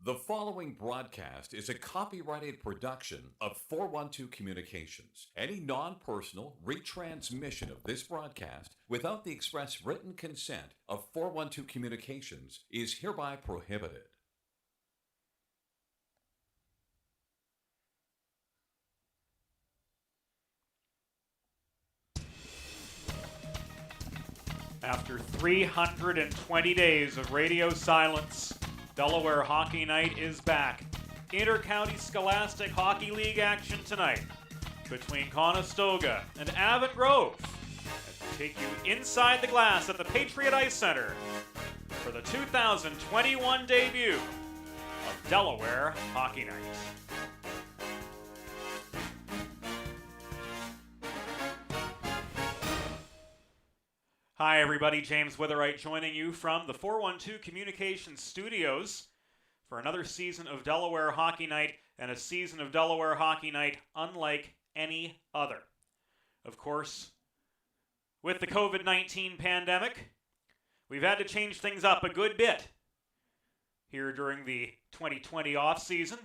The following broadcast is a copyrighted production of 412 Communications. Any non-personal retransmission of this broadcast without the express written consent of 412 Communications is hereby prohibited. After 320 days of radio silence, Delaware Hockey Night is back. Inter-County Scholastic Hockey League action tonight between Conestoga and Avon Grove as we take you inside the glass at the Patriot Ice Center for the 2021 debut of Delaware Hockey Night. Hi everybody, James Witherite joining you from the 412 Communications Studios for another season of Delaware Hockey Night, and a season of Delaware Hockey Night unlike any other. Of course, with the COVID-19 pandemic, we've had to change things up a good bit here during the 2020 off-season.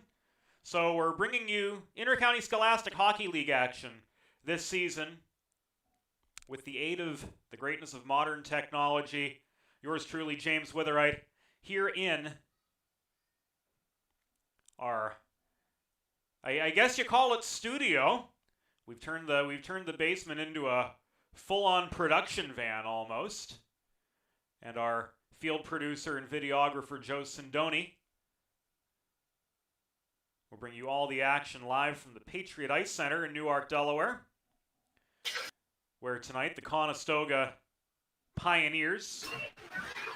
So we're bringing you Inter-County Scholastic Hockey League action this season with the aid of the greatness of modern technology. Yours truly, James Witherite, here in our, I guess you call it studio. We've turned the basement into a full-on production van almost. And our field producer and videographer, Joe Sindoni, will bring you all the action live from the Patriot Ice Center in Newark, Delaware, where tonight the Conestoga Pioneers,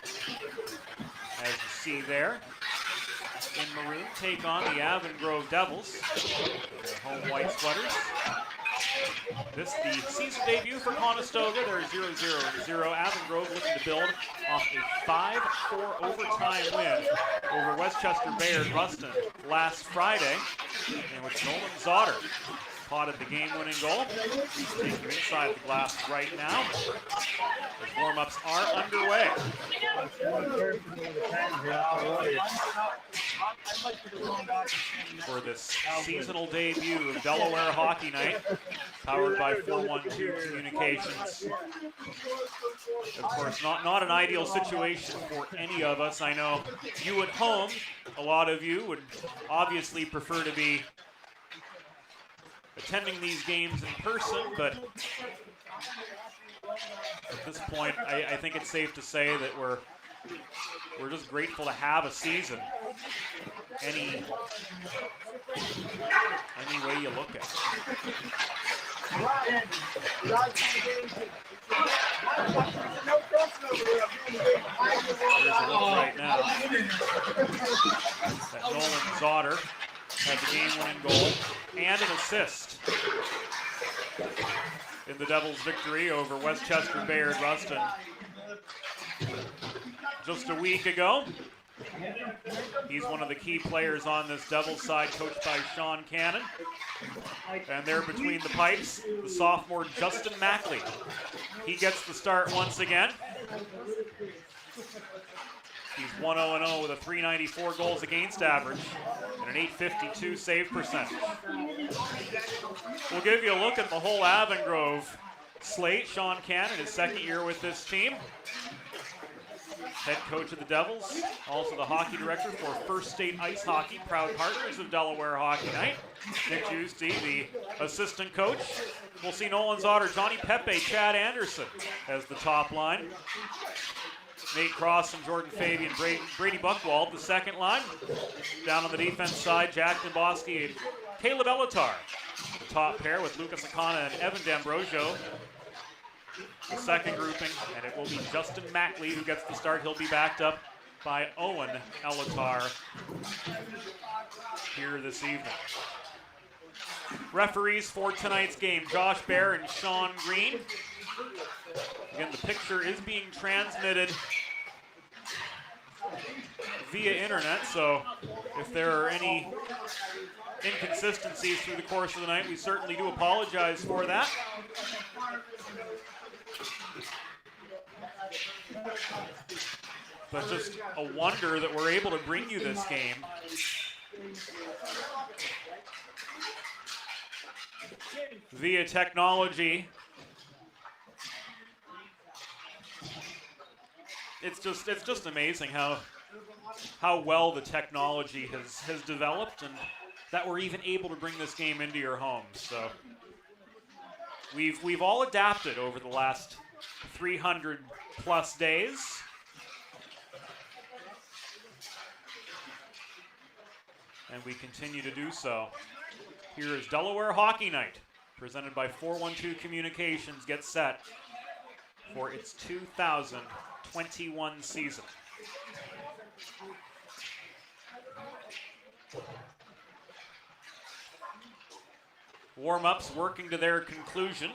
as you see there, in maroon, take on the Avon Grove Devils in their home white sweaters. This the season debut for Conestoga. They're 0-0-0. Avon Grove looking to build off a 5-4 overtime win over Westchester Bayard Ruston last Friday, in which Nolan Zotter potted the game-winning goal. He's taking you inside the glass right now as warm-ups are underway. For this seasonal debut of Delaware Hockey Night, powered by 412 Communications. Of course, not an ideal situation for any of us. I know you at home, a lot of you would obviously prefer to be attending these games in person, but at this point, I think it's safe to say that we're just grateful to have a season. Any way you look at it. There's a look right now that Nolan Zotter had the game-winning goal and an assist in the Devils' victory over Westchester Bayard Ruston just a week ago. He's one of the key players on this Devils side, coached by Sean Cannon. And there between the pipes, the sophomore Justin Mackley. He gets the start once again. He's 1-0-0 with a .394 goals against average and an .852 save percentage. We'll give you a look at the whole Avon Grove slate. Sean Cannon, his second year with this team. Head coach of the Devils, also the hockey director for First State Ice Hockey, proud partners of Delaware Hockey Night. Nick Giusti, the assistant coach. We'll see Nolan Zotter, Johnny Pepe, Chad Anderson as the top line. Nate Cross and Jordan Fabian, Brady Buchwald, the second line. Down on the defense side, Jack Demboski and Caleb Elatar, the top pair with Lucas Akana and Evan D'Ambrosio. The second grouping, and it will be Justin Mackley who gets the start. He'll be backed up by Owen Elatar here this evening. Referees for tonight's game, Josh Baer and Sean Green. Again, the picture is being transmitted via internet, so if there are any inconsistencies through the course of the night, we certainly do apologize for that. but just a wonder that we're able to bring you this game. Via technology. It's just amazing how well the technology has developed, and that we're even able to bring this game into your homes. So we've all adapted over the last 300 plus days. And we continue to do so. Here is Delaware Hockey Night, presented by 412 Communications, gets set for its 2021 season. Warm-ups working to their conclusion.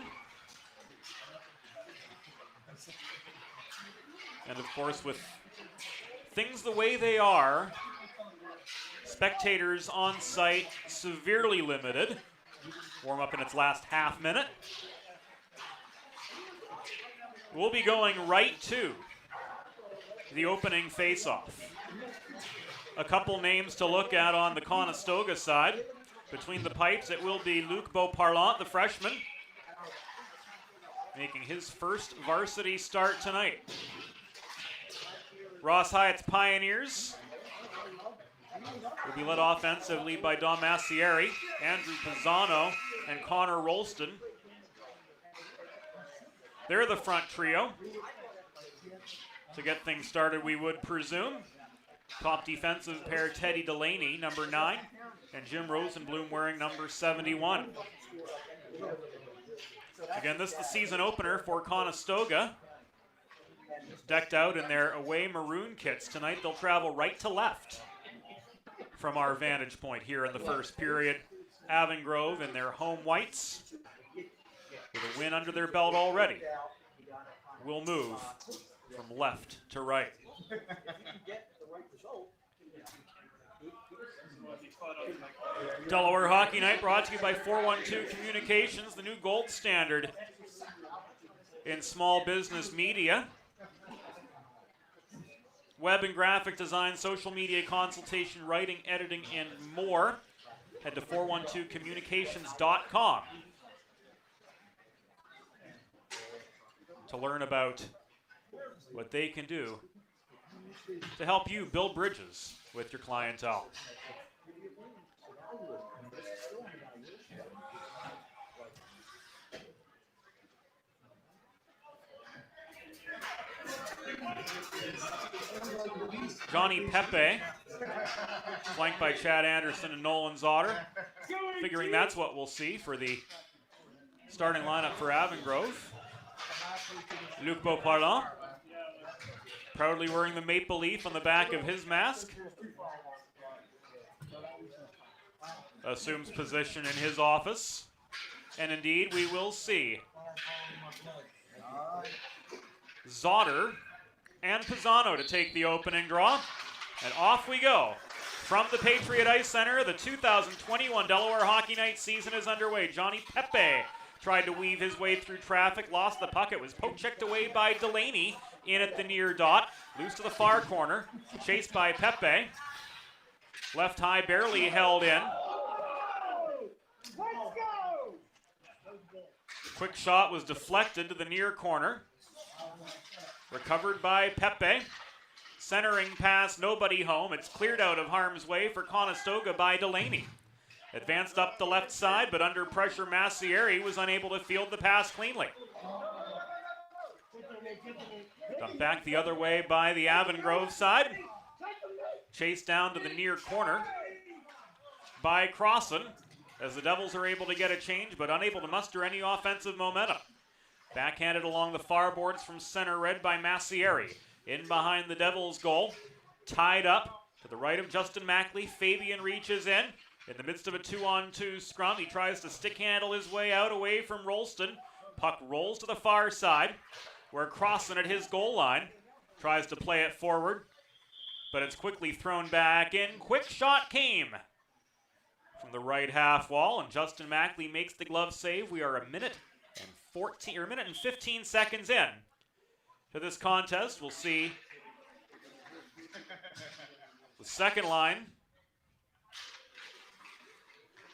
And of course, with things the way they are, spectators on site severely limited. Warm-up in its last half minute. We'll be going right to the opening face-off. A couple names to look at on the Conestoga side. Between the pipes, it will be Luc Beauparlant, the freshman, making his first varsity start tonight. Ross Hyatt's Pioneers will be led offensively by Dom Massieri, Andrew Pisano, and Connor Rolston. They're the front trio. To get things started, we would presume. Top defensive pair, Teddy Delaney, number 9, and Jim Rosenblum wearing number 71. Again, this is the season opener for Conestoga. Decked out in their away maroon kits tonight, they'll travel right to left from our vantage point here in the first period. Avon Grove in their home whites, with a win under their belt already, will move from left to right. Delaware Hockey Night brought to you by 412 Communications, the new gold standard in small business media. Web and graphic design, social media consultation, writing, editing, and more. Head to 412communications.com to learn about what they can do to help you build bridges with your clientele. Johnny Pepe, flanked by Chad Anderson and Nolan Zotter. Figuring that's what we'll see for the starting lineup for Avon Grove. Luc Beauparlant, proudly wearing the maple leaf on the back of his mask. Assumes position in his office. And indeed, we will see Zotter and Pisano to take the opening draw. And off we go. From the Patriot Ice Center, the 2021 Delaware Hockey Night season is underway. Johnny Pepe tried to weave his way through traffic, lost the puck. It was poke-checked away by Delaney in at the near dot. Loose to the far corner, chased by Pepe. Left high, barely held in. Quick shot was deflected to the near corner. Recovered by Pepe. Centering pass, nobody home. It's cleared out of harm's way for Conestoga by Delaney. Advanced up the left side, but under pressure, Massieri was unable to field the pass cleanly. Dumped back the other way by the Avon Grove side. Chased down to the near corner by Crossan, as the Devils are able to get a change, but unable to muster any offensive momentum. Backhanded along the far boards from center red by Massieri. In behind the Devils' goal. Tied up to the right of Justin Mackley. Fabian reaches in. In the midst of a 2-on-2 scrum, he tries to stick handle his way out away from Rolston. Puck rolls to the far side, where Crossan at his goal line tries to play it forward, but it's quickly thrown back in. Quick shot came from the right half wall, and Justin Mackley makes the glove save. We are a minute and 15 seconds in to this contest. We'll see The second line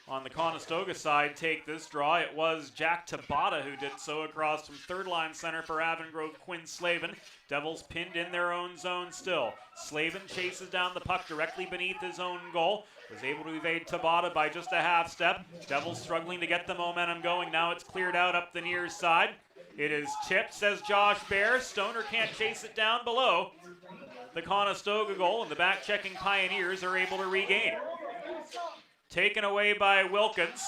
on the Conestoga side take this draw. It was Jack Tabata who did so across from third line center for Avon Grove, Quinn Slavin. Devils pinned in their own zone still. Slavin chases down the puck directly beneath his own goal. Was able to evade Tabata by just a half step. Devils struggling to get the momentum going. Now it's cleared out up the near side. It is tipped, says Josh Bear. Stoner can't chase it down below the Conestoga goal, and the back-checking Pioneers are able to regain. Taken away by Wilkins.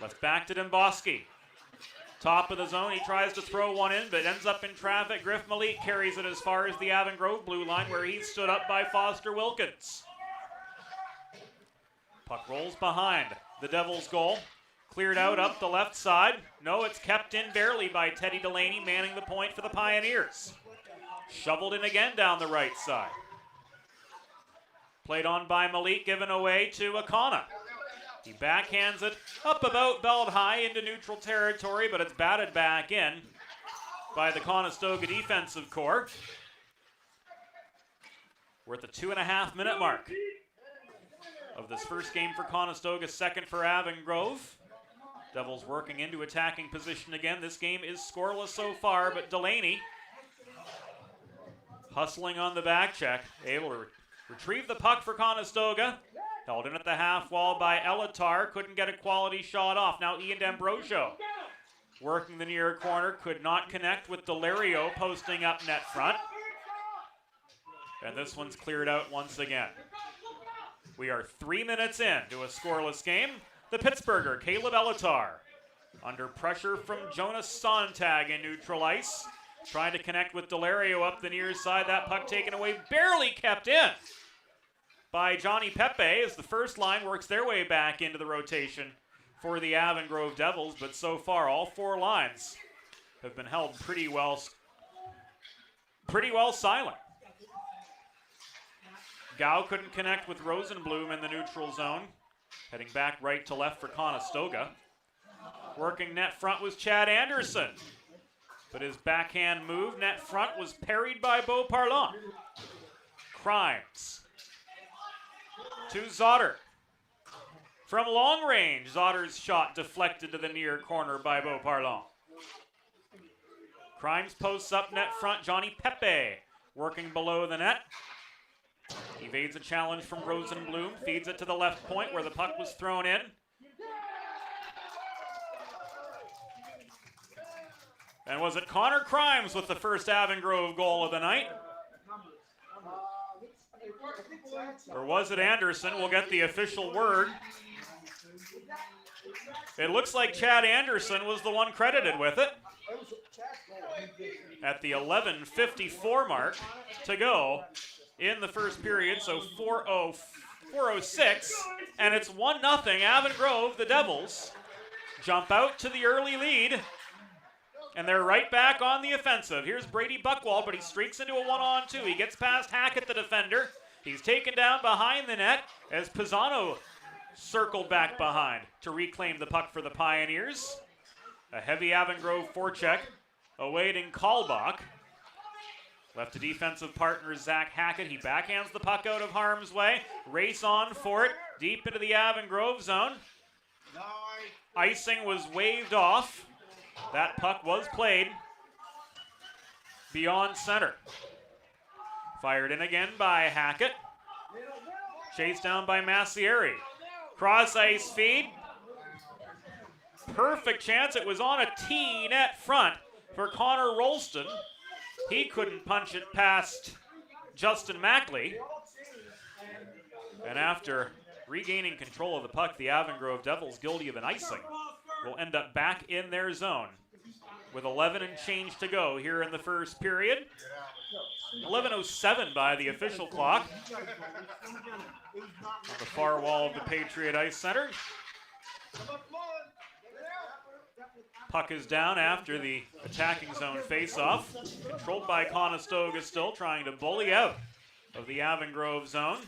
Left back to Demboski. Top of the zone, he tries to throw one in, but ends up in traffic. Griff Malik carries it as far as the Avon Grove blue line, where he's stood up by Foster Wilkins. Puck rolls behind the Devils' goal. Cleared out up the left side. No, it's kept in barely by Teddy Delaney, manning the point for the Pioneers. Shoveled in again down the right side. Played on by Malik, given away to Akana. He backhands it up about belt high into neutral territory, but it's batted back in by the Conestoga defensive core. We're at the 2.5-minute mark of this first game for Conestoga, second for Avon Grove. Devils working into attacking position again. This game is scoreless so far, but Delaney hustling on the back check, able to retrieve the puck for Conestoga. Held in at the half wall by Elatar. Couldn't get a quality shot off. Now Ian D'Ambrosio working the near corner. Could not connect with Delario posting up net front. And this one's cleared out once again. We are 3 minutes in to a scoreless game. The Pittsburgher, Caleb Elatar, under pressure from Jonas Sontag in neutral ice. Trying to connect with Delario up the near side. That puck taken away, barely kept in by Johnny Pepe as the first line works their way back into the rotation for the Avon Grove Devils. But so far, all four lines have been held pretty well silent. Gao couldn't connect with Rosenblum in the neutral zone. Heading back right to left for Conestoga. Working net front was Chad Anderson. But his backhand move, net front, was parried by Beau Parlant. Crimes to Zotter. From long range, Zotter's shot deflected to the near corner by Beau Parlant. Crimes posts up net front, Johnny Pepe working below the net. Evades a challenge from Rosenblum, feeds it to the left point where the puck was thrown in. And was it Connor Crimes with the first Avon Grove goal of the night? Or was it Anderson? We'll get the official word. It looks like Chad Anderson was the one credited with it. At the 11:54 mark to go in the first period, so 4:06, and it's 1-0 Avon Grove. The Devils jump out to the early lead, and they're right back on the offensive. Here's Brady Buckwald, but he streaks into a 1-on-2. He gets past Hackett, the defender. He's taken down behind the net as Pisano circled back behind to reclaim the puck for the Pioneers. A heavy Avon Grove forecheck awaiting Kalbach. Left to defensive partner Zach Hackett. He backhands the puck out of harm's way. Race on for it, deep into the Avon Grove zone. Icing was waved off. That puck was played beyond center. Fired in again by Hackett. Chased down by Massieri. Cross ice feed. Perfect chance. It was on a tee net front for Connor Rolston. He couldn't punch it past Justin Mackley. And after regaining control of the puck, the Avon Grove Devils, guilty of an icing, will end up back in their zone with 11 and change to go here in the first period. 11:07 by the official clock on the far wall of the Patriot Ice Center. Puck is down after the attacking zone face-off. Controlled by Conestoga still, trying to bully out of the Avon Grove zone.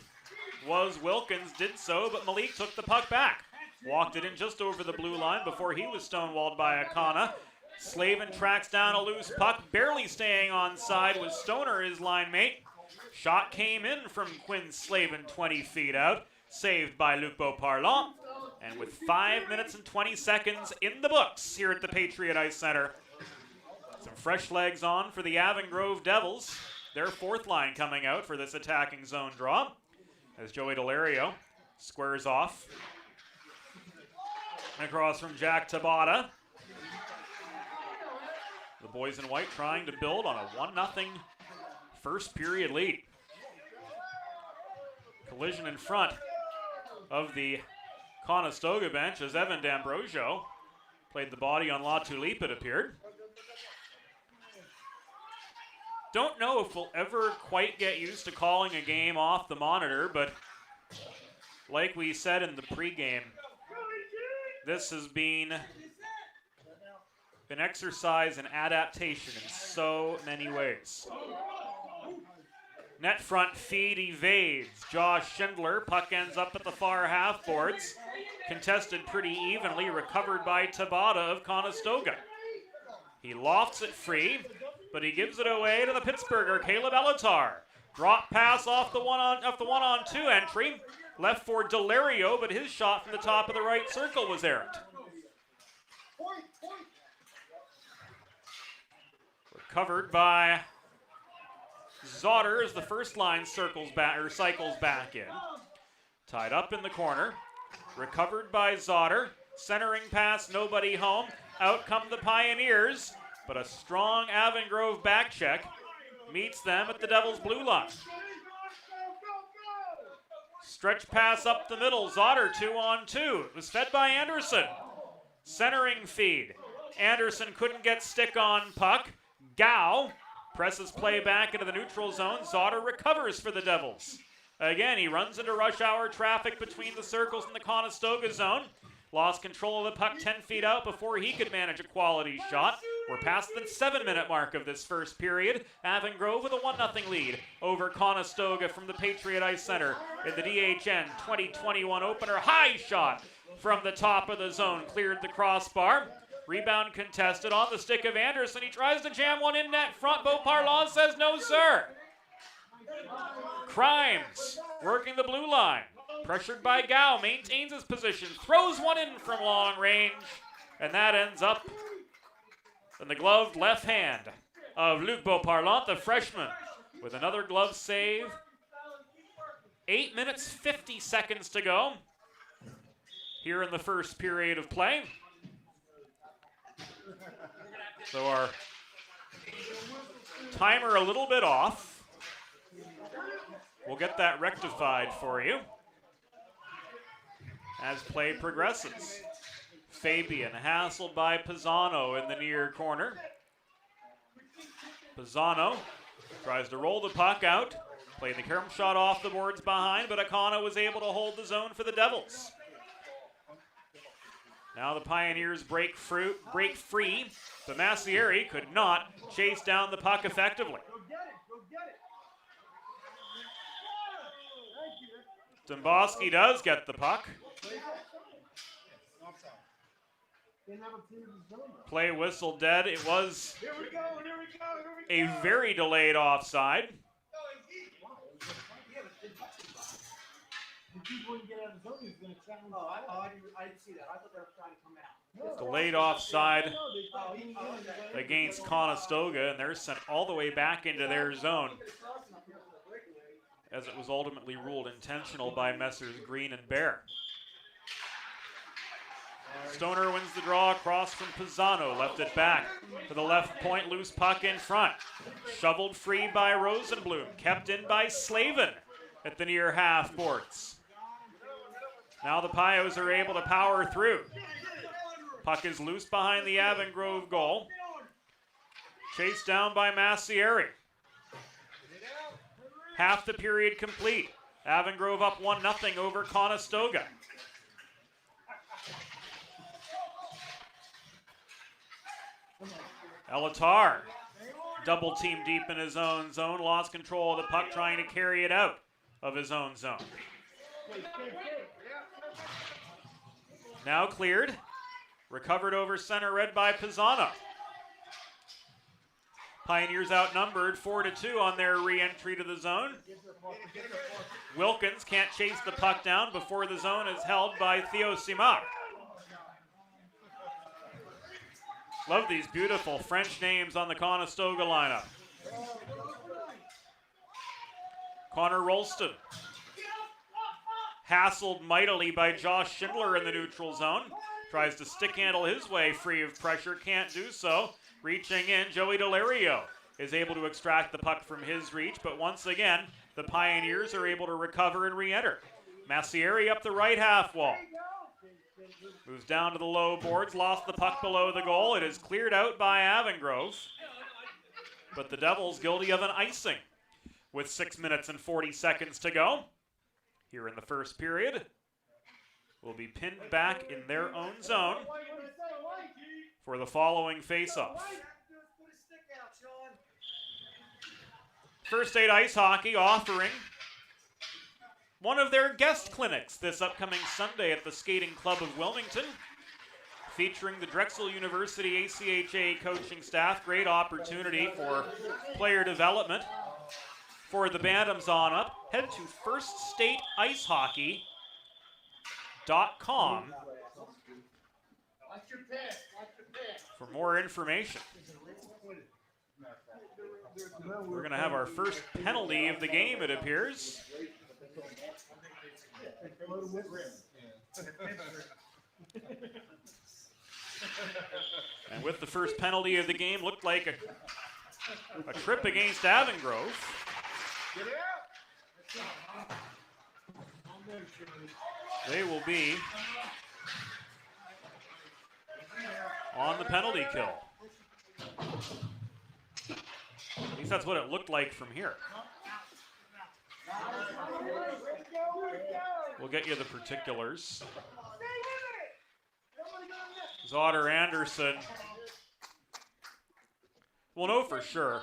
Was Wilkins, did so, but Malik took the puck back. Walked it in just over the blue line before he was stonewalled by Akana. Slavin tracks down a loose puck, barely staying on side with Stoner, his line mate. Shot came in from Quinn Slavin 20 feet out, saved by Luc Beauparlant. And with 5 minutes and 20 seconds in the books here at the Patriot Ice Center, some fresh legs on for the Avon Grove Devils. Their fourth line coming out for this attacking zone draw as Joey Delario squares off across from Jack Tabata. The boys in white trying to build on a 1-0 first period lead. Collision in front of the Conestoga bench as Evan D'Ambrosio played the body on La Tulipe, it appeared. Don't know if we'll ever quite get used to calling a game off the monitor, but like we said in the pregame, this has been an exercise in adaptation in so many ways. Net front feed evades. Josh Schindler. Puck ends up at the far half boards. Contested pretty evenly, recovered by Tabata of Conestoga. He lofts it free, but he gives it away to the Pittsburgher, Caleb Elatar. Drop pass off the one-on-two entry. Left for Delario, but his shot from the top of the right circle was errant. Recovered by Zotter as the first line cycles back in. Tied up in the corner. Recovered by Zotter. Centering pass, nobody home. Out come the Pioneers, but a strong Avon Grove back check meets them at the Devils' blue line. Stretch pass up the middle. Zotter 2-on-2. It was fed by Anderson. Centering feed. Anderson couldn't get stick on puck. Gow presses play back into the neutral zone. Zotter recovers for the Devils. Again, he runs into rush hour traffic between the circles in the Conestoga zone. Lost control of the puck 10 feet out before he could manage a quality shot. We're past the 7-minute mark of this first period. Avon Grove with a 1-0 lead over Conestoga from the Patriot Ice Center in the DHN 2021 opener. High shot from the top of the zone. Cleared the crossbar. Rebound contested on the stick of Anderson. He tries to jam one in net front. Beauparlant says no, sir. Crimes working the blue line. Pressured by Gow, maintains his position, throws one in from long range, and that ends up in the gloved left hand of Luc Beauparlant, the freshman, with another glove save. 8 minutes, 50 seconds to go here in the first period of play. So our timer a little bit off. We'll get that rectified for you as play progresses. Fabian hassled by Pisano in the near corner. Pisano tries to roll the puck out. Played the carom shot off the boards behind, but Akana was able to hold the zone for the Devils. Now the Pioneers break free, but Massieri could not chase down the puck effectively. Domboski does get the puck. Play whistle dead. It was a very delayed offside. Delayed offside against Conestoga, and they're sent all the way back into their zone, as it was ultimately ruled intentional by Messrs. Green and Bear. Stoner wins the draw across from Pisano. Left it back to the left point. Loose puck in front. Shoveled free by Rosenblum. Kept in by Slavin at the near half boards. Now the Pios are able to power through. Puck is loose behind the Avon Grove goal. Chased down by Massieri. Half the period complete. Avon Grove up 1-0 over Conestoga. Elatar, double team deep in his own zone, lost control of the puck, trying to carry it out of his own zone. Now cleared, recovered over center, red by Pisano. Pioneers outnumbered 4-2 on their re-entry to the zone. Wilkins can't chase the puck down before the zone is held by Theo Simard. Love these beautiful French names on the Conestoga lineup. Connor Rolston. Hassled mightily by Josh Schindler in the neutral zone. Tries to stick handle his way free of pressure, can't do so. Reaching in, Joey Delario is able to extract the puck from his reach, but once again, the Pioneers are able to recover and re-enter. Massieri up the right half wall. Moves down to the low boards, lost the puck below the goal. It is cleared out by Avongrove, but the Devils guilty of an icing with 6 minutes and 40 seconds to go. Here in the first period, will be pinned back in their own zone for the following face-off. First Aid Ice Hockey offering one of their guest clinics this upcoming Sunday at the Skating Club of Wilmington, featuring the Drexel University ACHA coaching staff. Great opportunity for player development for the Bantams on up. Head to firststateIcehockey.com for more information. We're going to have our first penalty of the game, it appears. And with the first penalty of the game, looked like a trip against Avongrove. They will be on the penalty kill. At least that's what it looked like from here. We'll get you the particulars. Zotter Anderson. We'll know for sure.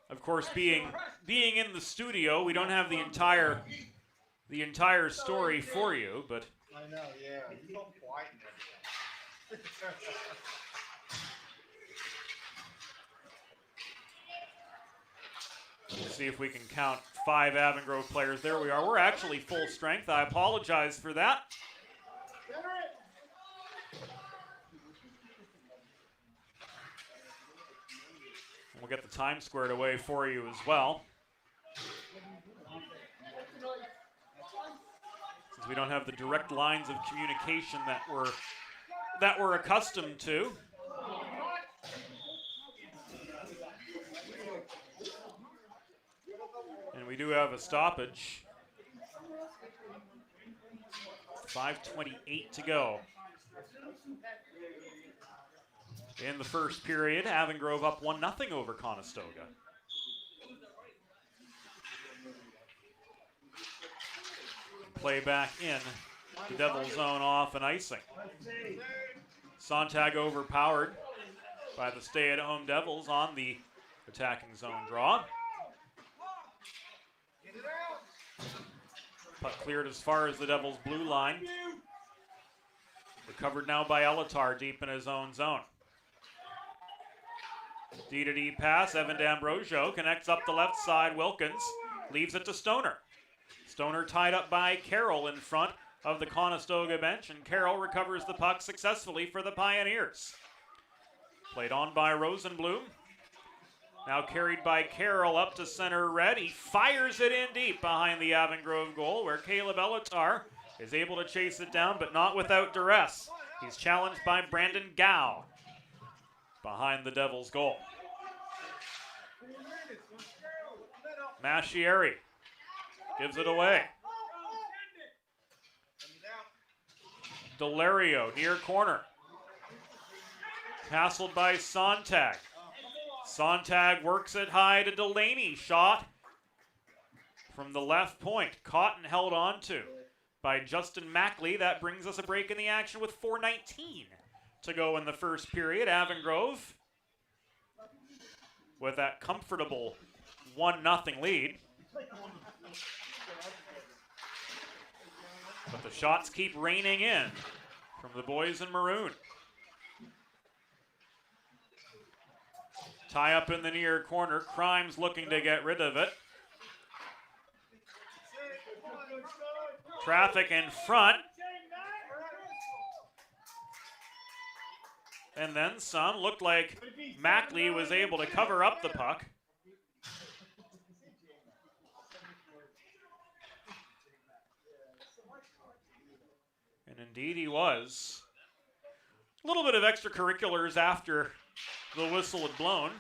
Of course, being in the studio, we don't have the entire story for you, but I know, yeah. You don't quieten everything. Let's see if we can count 5 Avongrove players. There we are. We're actually full strength. I apologize for that. We'll get the time squared away for you as well, since we don't have the direct lines of communication that we're accustomed to. And we do have a stoppage. 5:28 to go in the first period. Avongrove up 1-0 over Conestoga. Play back in the Devils zone off an icing. Sontag overpowered by the stay-at-home Devils on the attacking zone draw. Puck cleared as far as the Devils' blue line. Recovered now by Elatar deep in his own zone. D-to-D pass. Evan D'Ambrosio connects up the left side. Wilkins leaves it to Stoner. Stoner tied up by Carroll in front of the Conestoga bench, and Carroll recovers the puck successfully for the Pioneers. Played on by Rosenblum. Now carried by Carroll up to center red. He fires it in deep behind the Avongrove goal, where Caleb Elatar is able to chase it down, but not without duress. He's challenged by Brandon Gow behind the Devils' goal. Massieri gives it away. Delario near corner. Hassled by Sontag. Sontag works it high to Delaney. Shot from the left point. Caught and held on to by Justin Mackley. That brings us a break in the action with 4:19 to go in the first period. Avongrove with that comfortable 1-0 lead. But the shots keep raining in from the boys in maroon. Tie up in the near corner. Crimes looking to get rid of it. Traffic in front. And then some. Looked like Mackley was able to cover up the puck. And indeed he was. A little bit of extracurriculars after the whistle had blown.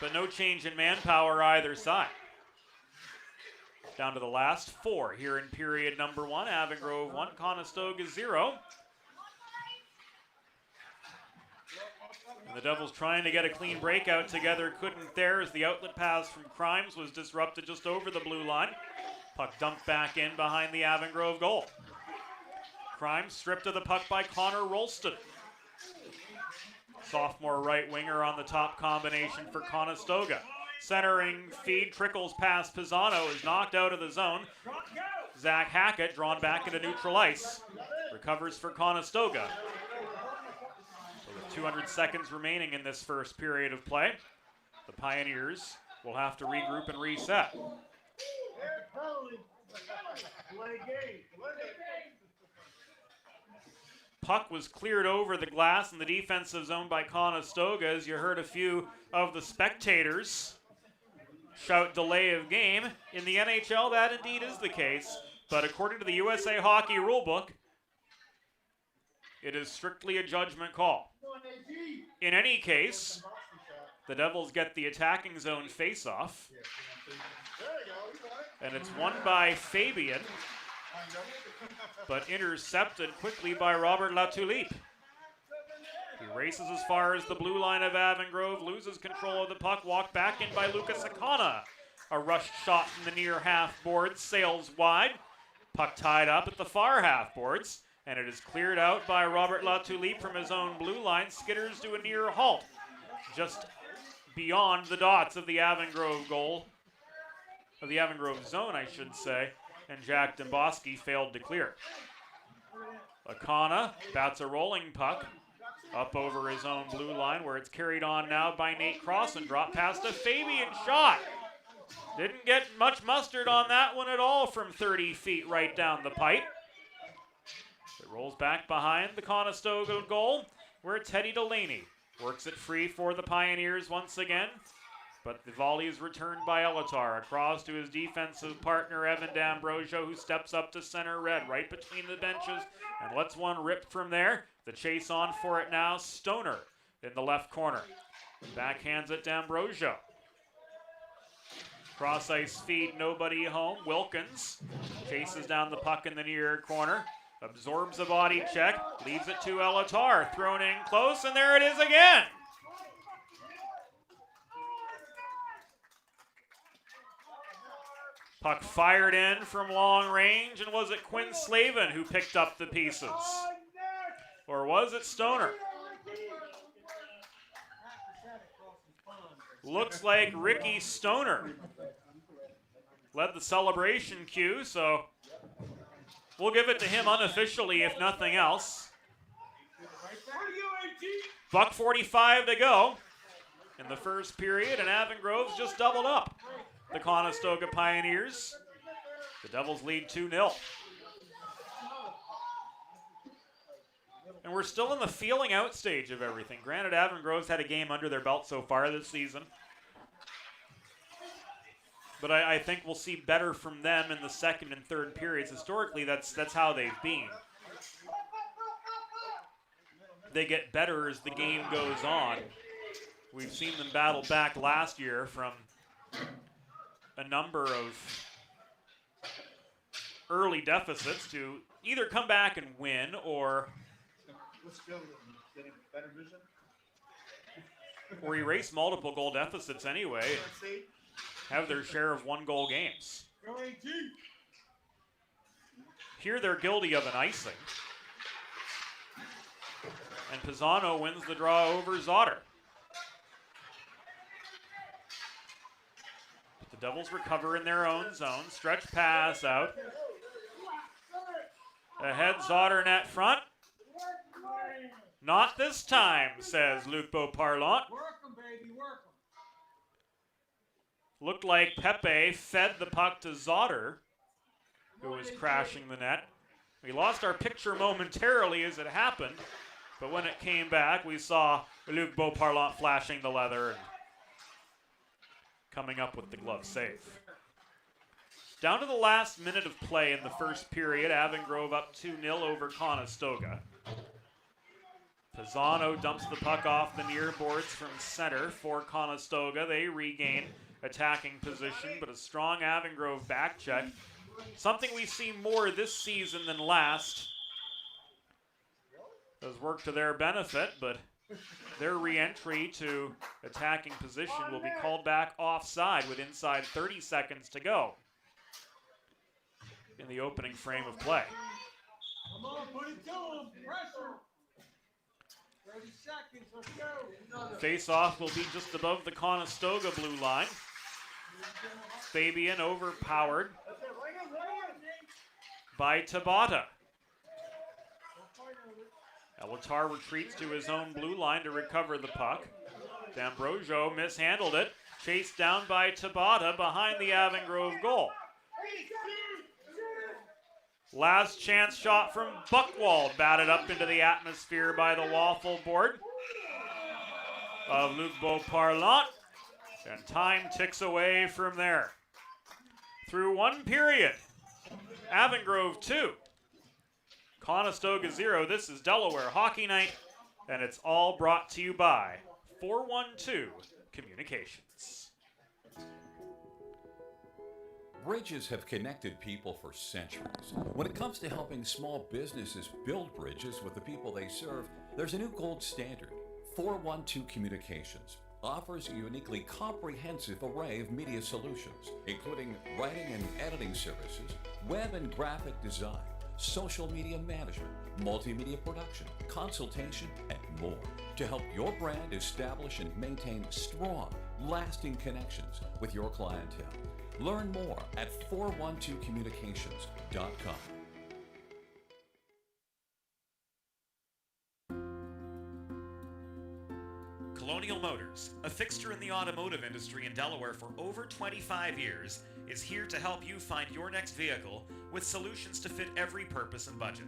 But no change in manpower either side. Down to the last 4 here in period number 1. Avon Grove 1, Conestoga 0. And the Devils trying to get a clean breakout together, couldn't there as the outlet pass from Crimes was disrupted just over the blue line. Puck dumped back in behind the Avon Grove goal. Crimes stripped of the puck by Connor Rolston. Sophomore right winger on the top combination for Conestoga. Centering feed trickles past Pisano, is knocked out of the zone. Zach Hackett drawn back into neutral ice. Recovers for Conestoga. So with 200 seconds remaining in this first period of play, the Pioneers will have to regroup and reset. Puck was cleared over the glass in the defensive zone by Conestoga, as you heard a few of the spectators shout delay of game. In the NHL, that indeed is the case, but according to the USA Hockey Rulebook, it is strictly a judgment call. In any case, the Devils get the attacking zone face-off, and it's won by Fabian, but intercepted quickly by Robert Latulippe. He races as far as the blue line of Avon Grove, loses control of the puck, walked back in by Lucas Akana. A rushed shot from the near half boards, sails wide. Puck tied up at the far half boards, and it is cleared out by Robert Latulippe from his own blue line, skitters to a near halt, just beyond the dots of the Avon Grove goal, of the Avon Grove zone, I should say, and Jack Domboski failed to clear. Akana bats a rolling puck up over his own blue line, where it's carried on now by Nate Cross and dropped past a Fabian shot. Didn't get much mustard on that one at all from 30 feet right down the pipe. It rolls back behind the Conestoga goal, where Teddy Delaney works it free for the Pioneers once again. But the volley is returned by Elatar across to his defensive partner, Evan D'Ambrosio, who steps up to center red, right between the benches, and lets one rip from there. The chase on for it now, Stoner in the left corner. Backhands it D'Ambrosio. Cross ice feed, nobody home. Wilkins chases down the puck in the near corner, absorbs a body check, leaves it to Elatar, thrown in close, and there it is again. Puck fired in from long range, and was it Quinn Slavin who picked up the pieces? Or was it Stoner? Looks like Ricky Stoner led the celebration cue, so we'll give it to him unofficially if nothing else. $1:45 to go in the first period, and Avon Grove's just doubled up the Conestoga Pioneers. The Devils lead 2-0. And we're still in the feeling out stage of everything. Granted, Avon Grove's had a game under their belt so far this season. But I think we'll see better from them in the second and third periods. Historically, that's how they've been. They get better as the game goes on. We've seen them battle back last year from a number of early deficits to either come back and win or erase multiple goal deficits anyway and have their share of one-goal games. Here they're guilty of an icing. And Pisano wins the draw over Zotter. But the Devils recover in their own zone. Stretch pass out. Ahead, Zotter net front. Not this time, says Luc Beauparlant. Work 'em, baby, work 'em. Looked like Pepe fed the puck to Zotter, who was crashing the net. We lost our picture momentarily as it happened, but when it came back, we saw Luc Beauparlant flashing the leather and coming up with the glove save. Down to the last minute of play in the first period, Avon Grove up 2-0 over Conestoga. Pisano dumps the puck off the near boards from center for Conestoga. They regain attacking position, but a strong Avon Grove back check. Something we see more this season than last. Does work to their benefit, but their re-entry to attacking position will be called back offside with inside 30 seconds to go in the opening frame of play. Come on, put it to him. Pressure. 30 seconds, let's go. Face-off will be just above the Conestoga blue line. Fabian overpowered by Tabata. Elatar retreats to his own blue line to recover the puck. D'Ambrosio mishandled it. Chased down by Tabata behind the Avon Grove goal. Last chance shot from Buchwald, batted up into the atmosphere by the waffle board of Luc Beauparlant. And time ticks away from there. Through one period, Avon Grove 2, Conestoga 0. This is Delaware Hockey Night, and it's all brought to you by 412 Communications. Bridges have connected people for centuries. When it comes to helping small businesses build bridges with the people they serve, there's a new gold standard. 412 Communications offers a uniquely comprehensive array of media solutions, including writing and editing services, web and graphic design, social media management, multimedia production, consultation, and more to help your brand establish and maintain strong, lasting connections with your clientele. Learn more at 412communications.com. Colonial Motors, a fixture in the automotive industry in Delaware for over 25 years, is here to help you find your next vehicle with solutions to fit every purpose and budget.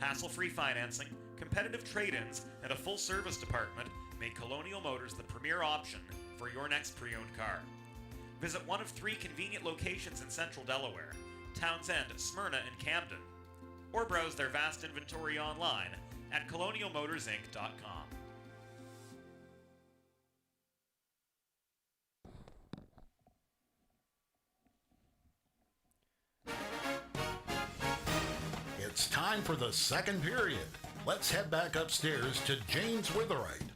Hassle-free financing, competitive trade-ins, and a full service department make Colonial Motors the premier option for your next pre-owned car. Visit one of 3 convenient locations in central Delaware, Townsend, Smyrna, and Camden, or browse their vast inventory online at colonialmotorsinc.com. It's time for the second period. Let's head back upstairs to James Witherite.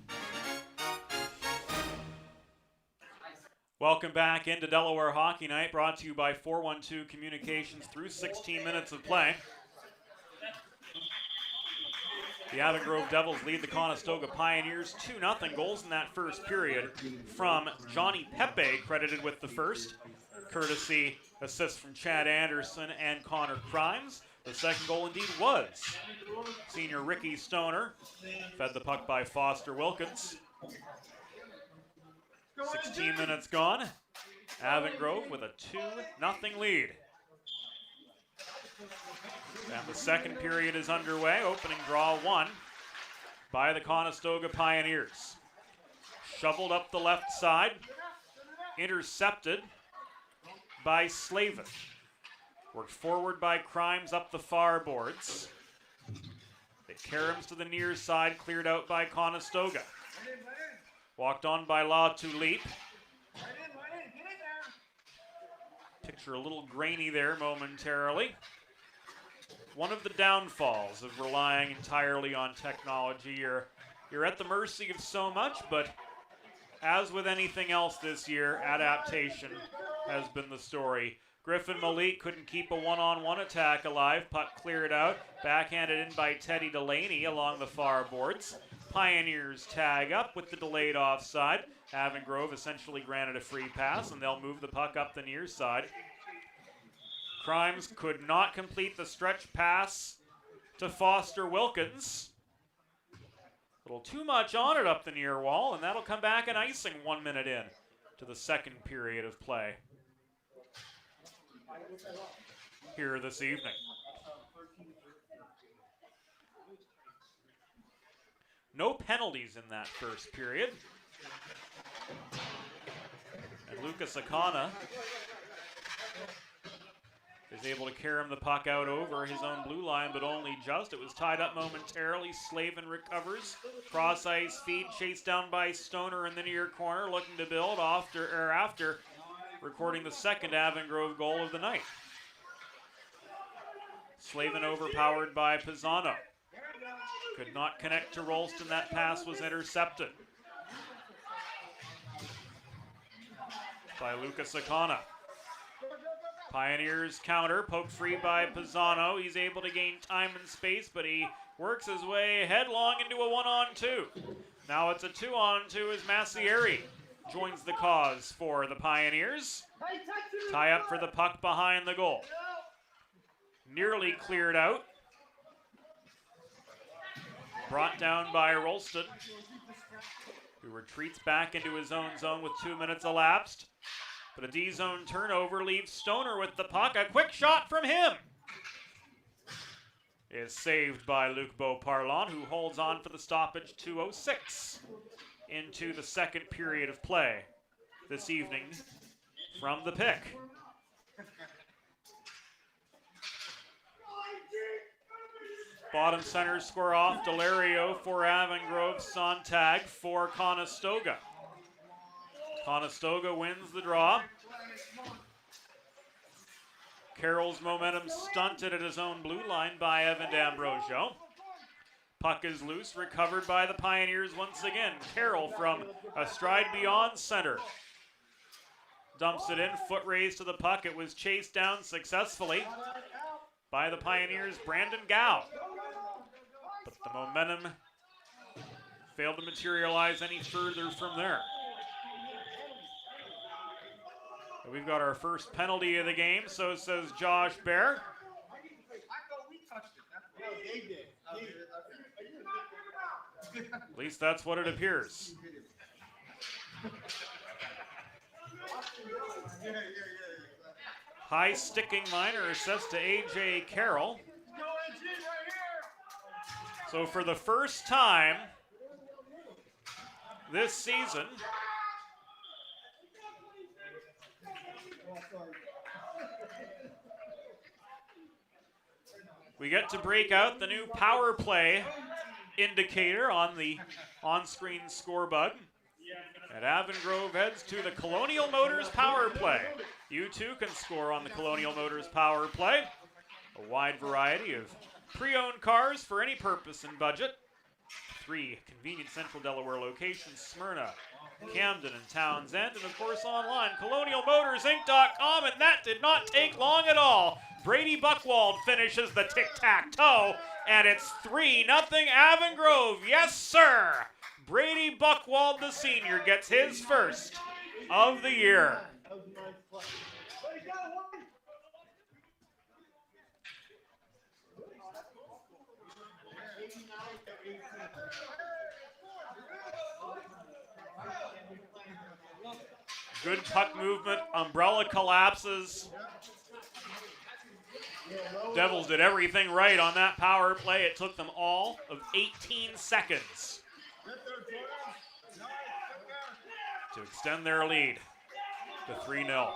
Welcome back into Delaware Hockey Night, brought to you by 412 Communications through 16 minutes of play. The Avon Grove Devils lead the Conestoga Pioneers 2-0. Goals in that first period from Johnny Pepe, credited with the first, courtesy assists from Chad Anderson and Connor Crimes. The second goal indeed was senior Ricky Stoner, fed the puck by Foster Wilkins. 16 minutes gone. Avon Grove with a 2-0 lead. And the second period is underway. Opening draw 1 by the Conestoga Pioneers. Shoveled up the left side. Intercepted by Slavin. Worked forward by Crimes up the far boards. The Karams to the near side, cleared out by Conestoga. Walked on by La Tulipe. Picture a little grainy there momentarily. One of the downfalls of relying entirely on technology. You're at the mercy of so much, but as with anything else this year, adaptation has been the story. Griffin Malik couldn't keep a one-on-one attack alive. Puck cleared out. Backhanded in by Teddy Delaney along the far boards. Pioneers tag up with the delayed offside. Avon Grove essentially granted a free pass, and they'll move the puck up the near side. Crimes could not complete the stretch pass to Foster Wilkins. little too much on it up the near wall, and that'll come back and icing 1 minute in to the second period of play here this evening. No penalties in that first period. And Lucas Akana is able to carry the puck out over his own blue line, but only just. It was tied up momentarily. Slavin recovers. Cross ice feed, chased down by Stoner in the near corner, looking to build after recording the second Avon Grove goal of the night. Slavin overpowered by Pisano. Could not connect to Rolston. That pass was intercepted by Lucas Akana. Pioneers counter, poked free by Pisano. He's able to gain time and space, but he works his way headlong into a 1-on-2. Now it's a 2-on-2 as Massieri joins the cause for the Pioneers. Tie up for the puck behind the goal. Nearly cleared out. Brought down by Rolston, who retreats back into his own zone with 2 minutes elapsed. But a D-zone turnover leaves Stoner with the puck. A quick shot from him is saved by Luc Beauparlant, who holds on for the stoppage. 2:06 into the second period of play this evening from the pick. Bottom center square off. Delario for Avon Grove. Sontag for Conestoga. Conestoga wins the draw. Carroll's momentum stunted at his own blue line by Evan D'Ambrosio. Puck is loose, recovered by the Pioneers once again. Carroll from a stride beyond center dumps it in, foot raised to the puck. It was chased down successfully by the Pioneers' Brandon Gow. But the momentum failed to materialize any further from there. We've got our first penalty of the game, so says Josh Bear. At least that's what it appears. High sticking minor assessed to A.J. Carroll. So for the first time this season, we get to break out the new power play indicator on the on-screen score button. And Avon Grove heads to the Colonial Motors power play. You too can score on the Colonial Motors power play. A wide variety of pre-owned cars for any purpose and budget. 3 convenient Central Delaware locations: Smyrna, Camden, and Townsend. And of course online, colonialmotorsinc.com. And that did not take long at all. Brady Buchwald finishes the tic-tac-toe, and it's 3-0 Avon Grove. Yes, sir! Brady Buchwald, the senior, gets his first of the year. Good puck movement, umbrella collapses. Devils did everything right on that power play. It took them all of 18 seconds to extend their lead to 3-0.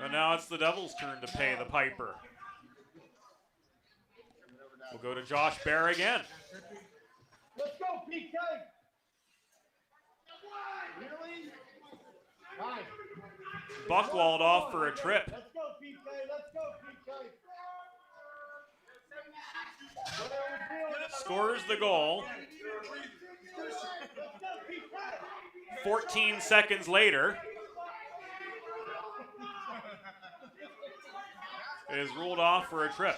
And now it's the Devils' turn to pay the piper. We'll go to Josh Bear again. Let's go, PK! Really? Nice. Buchwald off for a trip. Let's go, PK! Let's go, PK! Scores the goal. 14 seconds later, it is ruled off for a trip.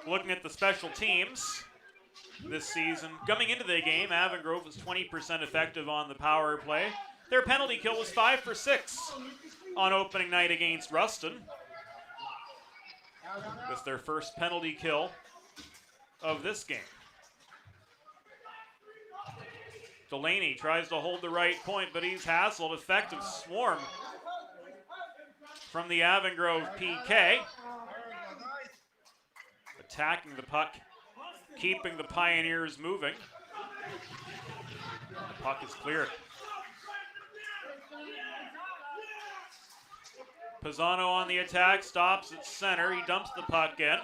Looking at the special teams this season, coming into the game, Avon Grove was 20% effective on the power play. Their penalty kill was 5 for 6 on opening night against Ruston. That's their first penalty kill of this game. Delaney tries to hold the right point, but he's hassled. Effective swarm from the Avon Grove PK. Attacking the puck, keeping the Pioneers moving. The puck is cleared. Pisano on the attack, stops at center. He dumps the puck in.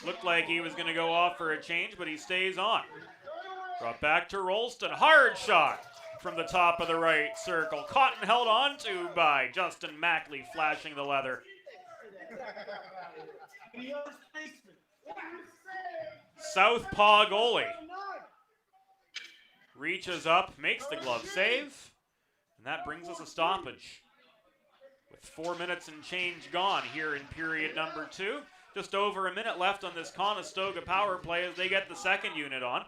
Looked like he was going to go off for a change, but he stays on. Brought back to Rolston. Hard shot from the top of the right circle. Caught and held on to by Justin Mackley, flashing the leather. Southpaw goalie reaches up, makes the glove save, and that brings us a stoppage. With 4 minutes and change gone here in period number 2. Just over a minute left on this Conestoga power play as they get the second unit on.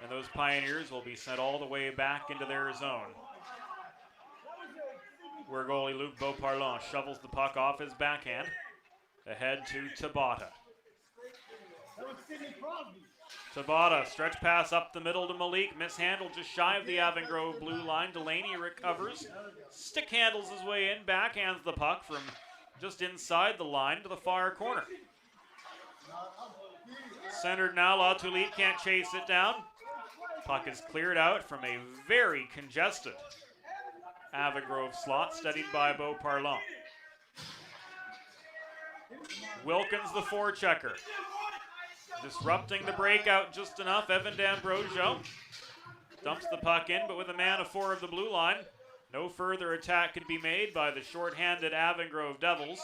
And those Pioneers will be sent all the way back into their zone, where goalie Luc Beauparlant shovels the puck off his backhand. Ahead to Tabata. Tabata, stretch pass up the middle to Malik. Mishandled just shy of the Avon Grove blue line. Delaney recovers. Stick handles his way in. Backhands the puck from just inside the line to the far corner. Centered now. LaTulippe can't chase it down. Puck is cleared out from a very congested Avon Grove slot, studied by Beauparlant. Wilkins, the forechecker. Disrupting the breakout just enough. Evan D'Ambrosio dumps the puck in, but with a man of 4 of the blue line, no further attack could be made by the short-handed Avon Grove Devils,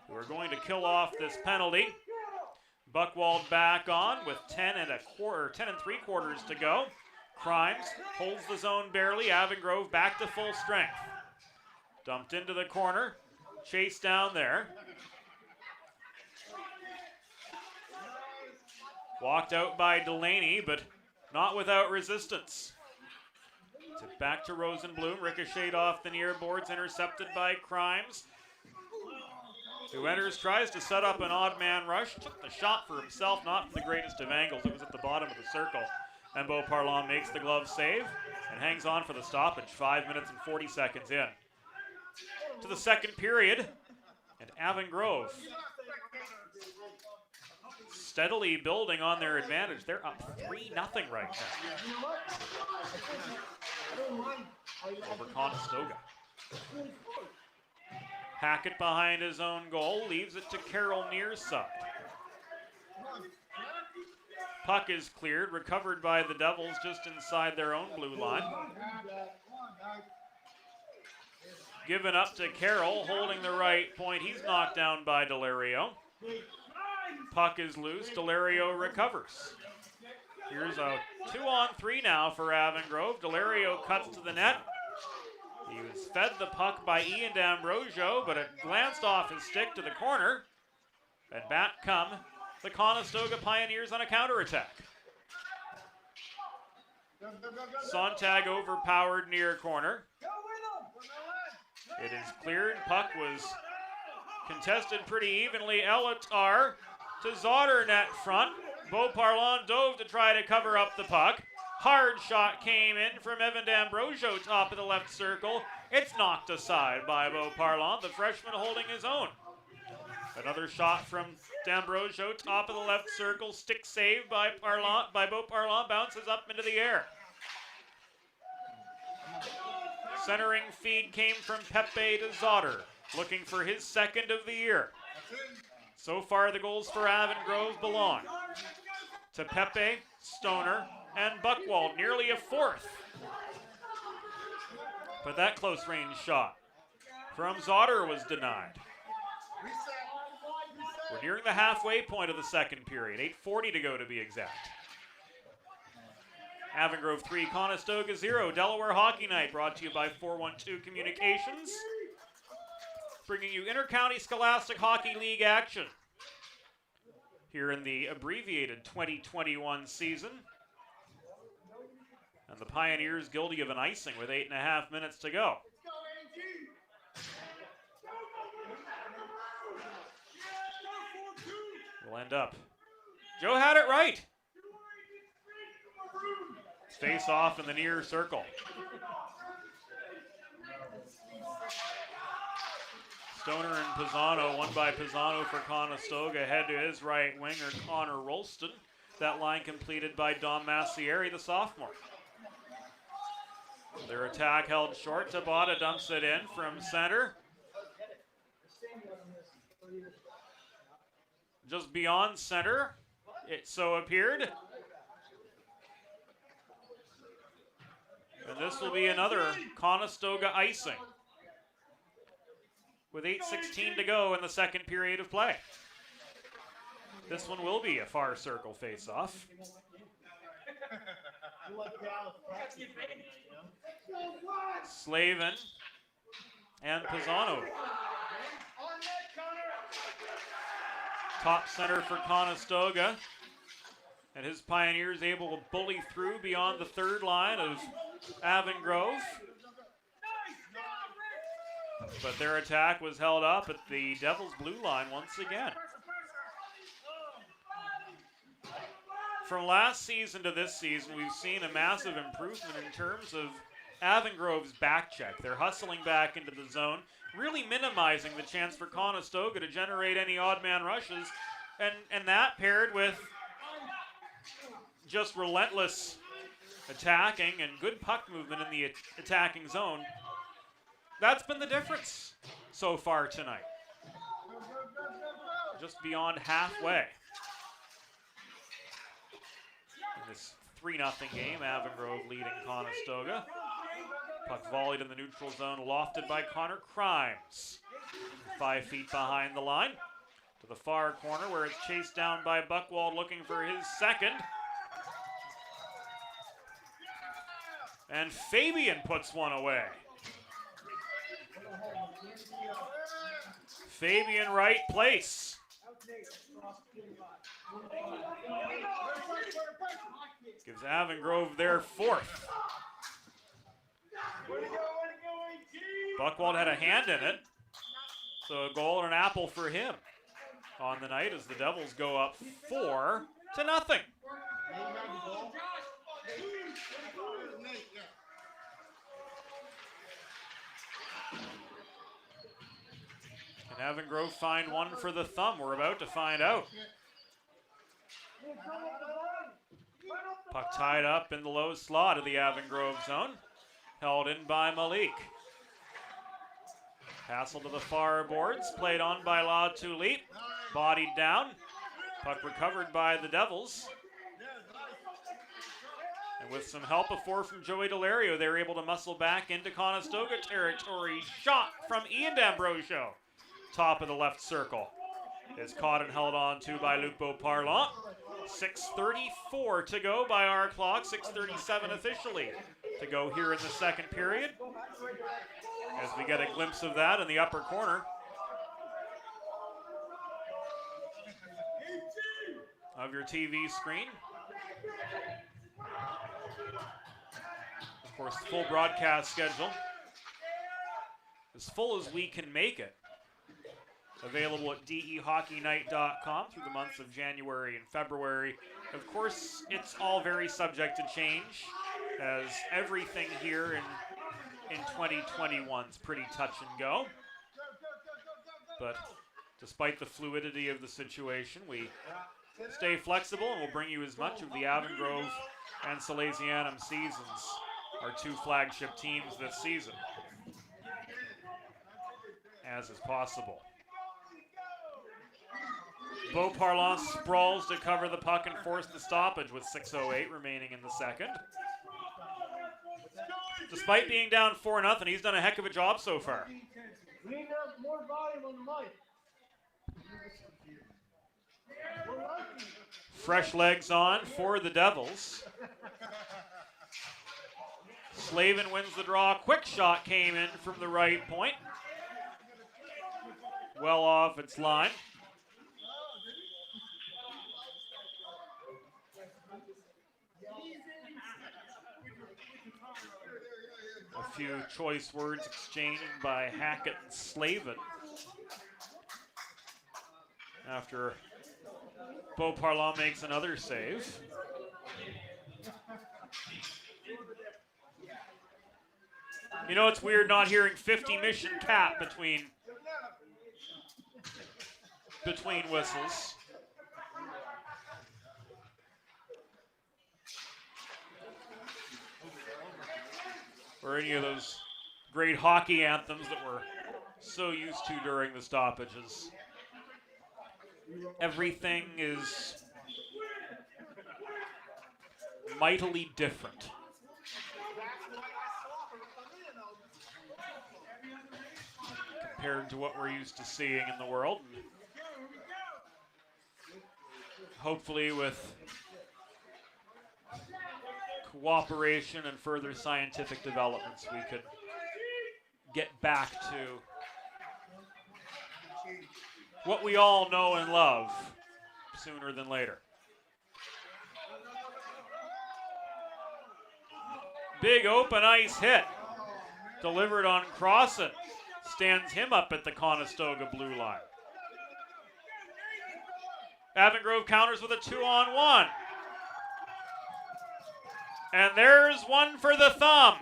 who are going to kill off this penalty. Buckwald back on with 10 and 3/4 to go. Crimes holds the zone barely. Avon Grove back to full strength. Dumped into the corner. Chase down there. Walked out by Delaney, but not without resistance. Tip back to Rosenblum. Ricocheted off the near boards, intercepted by Crimes, who enters, tries to set up an odd man rush. Took the shot for himself, not from the greatest of angles. It was at the bottom of the circle. And Beauparlant makes the glove save and hangs on for the stoppage. 5 minutes and 40 seconds in to the second period. And Avon Grove steadily building on their advantage. They're up 3-0 right now over Conestoga. Hackett behind his own goal, leaves it to Carroll near side. Puck is cleared, recovered by the Devils just inside their own blue line. Given up to Carroll, holding the right point. He's knocked down by Delario. Puck is loose. Delario recovers. Here's a 2-on-3 now for Avon Grove. Delario cuts to the net. He was fed the puck by Ian D'Ambrosio, but it glanced off his stick to the corner. And back come the Conestoga Pioneers on a counterattack. Sontag overpowered near corner. It is cleared. Puck was contested pretty evenly. Elatar to Zotter net front. Beauparlant dove to try to cover up the puck. Hard shot came in from Evan D'Ambrosio, top of the left circle. It's knocked aside by Beauparlant, the freshman holding his own. Another shot from D'Ambrosio, top of the left circle. Stick save by Beauparlant, bounces up into the air. Centering feed came from Pepe to Zotter, looking for his second of the year. So far, the goals for Avon Grove belong to Pepe, Stoner, and Buckwald, nearly a fourth. But that close range shot from Zotter was denied. We're nearing the halfway point of the second period, 8:40 to go to be exact. Avon Grove 3, Conestoga 0, Delaware Hockey Night, brought to you by 412 Communications, bringing you Intercounty Scholastic Hockey League action here in the abbreviated 2021 season. And the Pioneers guilty of an icing with 8.5 minutes to go. Will end up. Joe had it right. Face off in the near circle. Stoner and Pisano, one by Pisano for Conestoga, head to his right winger, Connor Rolston. That line completed by Dom Massieri, the sophomore. Their attack held short. Tabata dumps it in from center. Just beyond center, it so appeared. And this will be another Conestoga icing, with 8:16 to go in the second period of play. This one will be a far circle face-off. Slavin and Pisano. Top center for Conestoga. And his Pioneers able to bully through beyond the third line of Avon Grove. But their attack was held up at the Devils' blue line once again. From last season to this season, we've seen a massive improvement in terms of Avon Grove's back check. They're hustling back into the zone, really minimizing the chance for Conestoga to generate any odd man rushes. And that paired with just relentless attacking and good puck movement in the attacking zone. That's been the difference so far tonight. Just beyond halfway. In this 3-0 game, Avon Grove leading Conestoga. Puck volleyed in the neutral zone, lofted by Connor Crimes. 5 feet behind the line. To the far corner where it's chased down by Buchwald looking for his second. And Fabian puts one away. Fabian right place. Gives Avon Grove their fourth. Buchwald had a hand in it. So a goal and an apple for him on the night as the Devils go up 4-0. Can Avon Grove find one for the thumb? We're about to find out. Puck tied up in the low slot of the Avon Grove zone. Held in by Malik. Hassel to the far boards. Played on by La Tulipe. Bodied down. Puck recovered by the Devils. And with some help of 4 from Joey Delario, they're able to muscle back into Conestoga territory. Shot from Ian D'Ambrosio. Top of the left circle. Is caught and held on to by Luc Beauparlant. 6:34 to go by our clock. 6:37 officially to go here in the second period. As we get a glimpse of that in the upper corner of your TV screen. Of course, the full broadcast schedule, as full as we can make it, available at dehockeynight.com through the months of January and February. Of course, it's all very subject to change, as everything here in 2021 is pretty touch and go. But despite the fluidity of the situation, we stay flexible and we'll bring you as much of the Avon Grove and Salesianum seasons, our 2 flagship teams this season, as is possible. Beauparlant sprawls to cover the puck and force the stoppage with 6:08 remaining in the second. Despite being down 4-0, he's done a heck of a job so far. We need more volume on the mic. Fresh legs on for the Devils. Slavin wins the draw. Quick shot came in from the right point. Well off its line. A few choice words exchanged by Hackett and Slavin after Beauparlant makes another save. You know, it's weird not hearing 50 mission cap between whistles. Or any of those great hockey anthems that we're so used to during the stoppages. Everything is mightily different. Compared to what we're used to seeing in the world. And hopefully with cooperation and further scientific developments, we could get back to what we all know and love sooner than later. Big open ice hit. Delivered on Crossan. Stands him up at the Conestoga blue line. Avon Grove counters with a 2-on-1. And there's one for the thumb.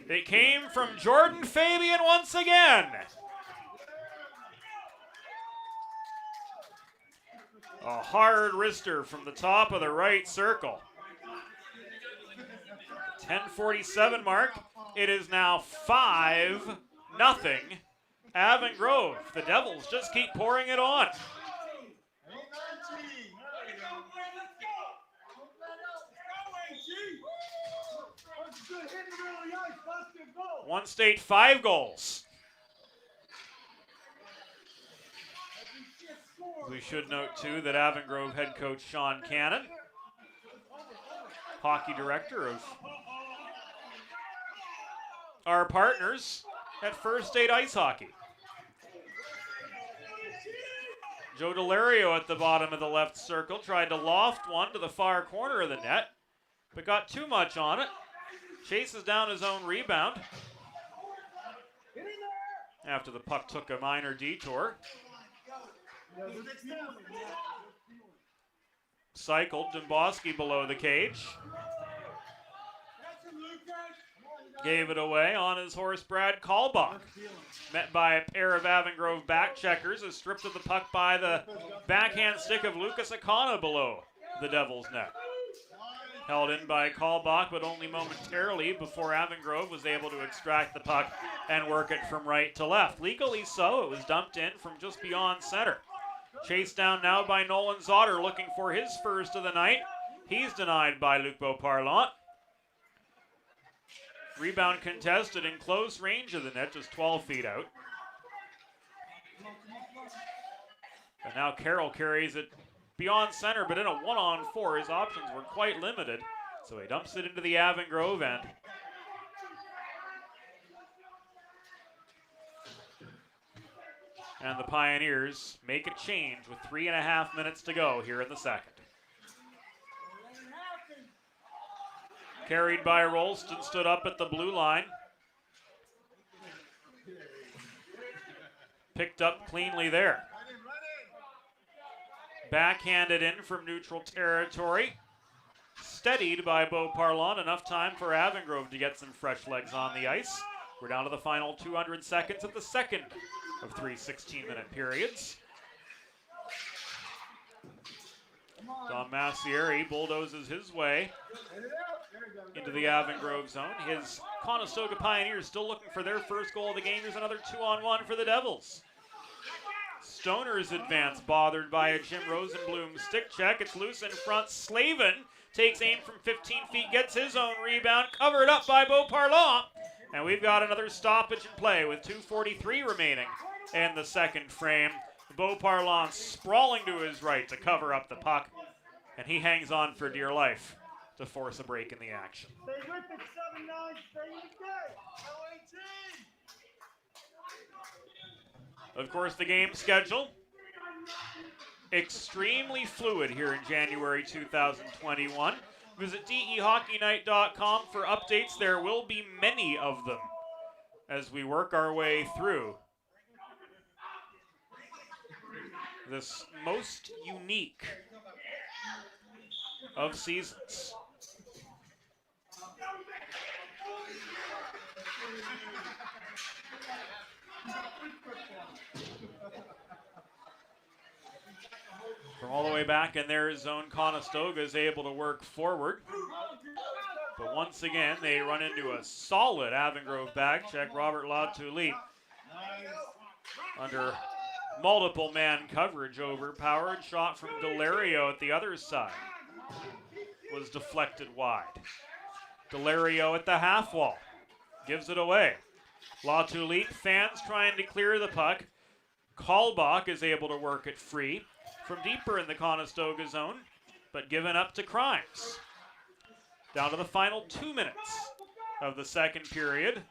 It came from Jordan Fabian once again. A hard wrister from the top of the right circle. 10:47 mark. It is now 5-0 Avon Grove. The Devils just keep pouring it on. One state, 5 goals. We should note, too, that Avon Grove head coach Sean Cannon, hockey director of our partners at First State Ice Hockey. Joe Delario at the bottom of the left circle tried to loft one to the far corner of the net, but got too much on it. Chases down his own rebound after the puck took a minor detour. Cycled Domboski below the cage. Gave it away on his horse, Brad Kalbach. Met by a pair of Avon Grove back checkers, is stripped of the puck by the backhand stick of Lucas Akana below the Devils' net. Held in by Kalbach, but only momentarily before Avon Grove was able to extract the puck and work it from right to left. Legally so, it was dumped in from just beyond center. Chased down now by Nolan Zotter, looking for his first of the night. He's denied by Luc Beauparlant. Rebound contested in close range of the net, just 12 feet out. And now Carroll carries it beyond center, but in a 1-on-4, his options were quite limited. So he dumps it into the Avon Grove end. And the Pioneers make a change with 3.5 minutes to go here in the second. Carried by Rolston, stood up at the blue line. Picked up cleanly there. Backhanded in from neutral territory. Steadied by Beauparlant. Enough time for Avon Grove to get some fresh legs on the ice. We're down to the final 200 seconds of the second of 3 16-minute periods. Don Massieri bulldozes his way into the Avon Grove zone. His Conestoga Pioneers still looking for their first goal of the game. There's another 2-on-1 for the Devils. Stoners advance, bothered by a Jim Rosenblum stick check. It's loose in front. Slavin takes aim from 15 feet, gets his own rebound, covered up by Beauparlant. And we've got another stoppage in play with 2:43 remaining in the second frame. Beauparlant sprawling to his right to cover up the puck, and he hangs on for dear life to force a break in the action. Of course, the game schedule, extremely fluid here in January 2021. Visit DEHockeyNight.com for updates. There will be many of them as we work our way through this most unique of seasons. From all the way back in their zone, Conestoga is able to work forward. But once again, they run into a solid Avon Grove back check. Robert Latulippe under multiple man coverage, overpowered. Shot from Delario at the other side was deflected wide. Delario at the half wall gives it away. Latulippe, fans trying to clear the puck. Kalbach is able to work it free from deeper in the Conestoga zone, but given up to Crimes. Down to the final 2 minutes of the second period.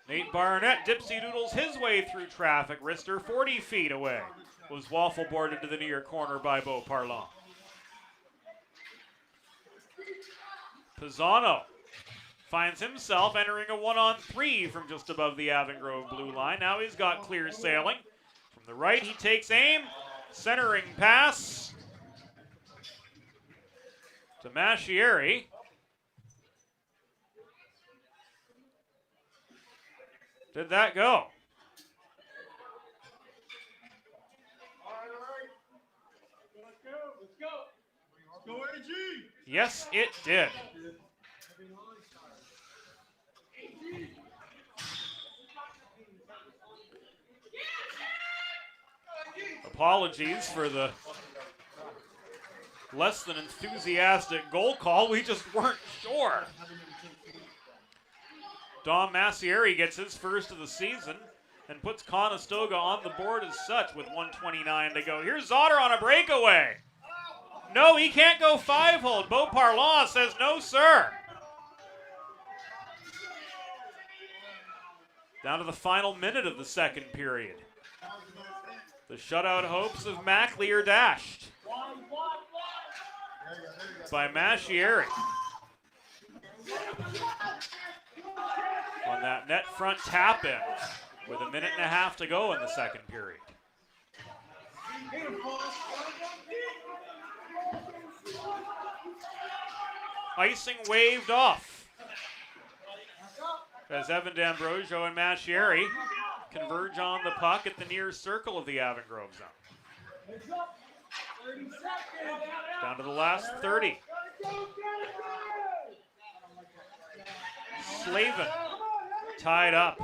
Nate Barnett dipsy doodles his way through traffic. Rister 40 feet away. Was waffle boarded to the near corner by Beau Parlant. Pisano finds himself entering a 1-on-3 from just above the Avon Grove blue line. Now he's got clear sailing. From the right, he takes aim. Centering pass to Mascieri. Did that go? Let's go, AG. Yes, it did. Apologies for the less than enthusiastic goal call. We just weren't sure. Dom Mascieri gets his first of the season and puts Conestoga on the board as such with 1:29 to go. Here's Zotter on a breakaway. No, he can't go 5-hole. Beau Parlant says no, sir. Down to the final minute of the second period. The shutout hopes of Mackley are dashed by Mascieri. On that net front tap in with a minute and a half to go in the second period. Icing waved off as Evan D'Ambrosio and Mascieri converge on the puck at the near circle of the Avon Grove zone. Down to the last 30. Slavin tied up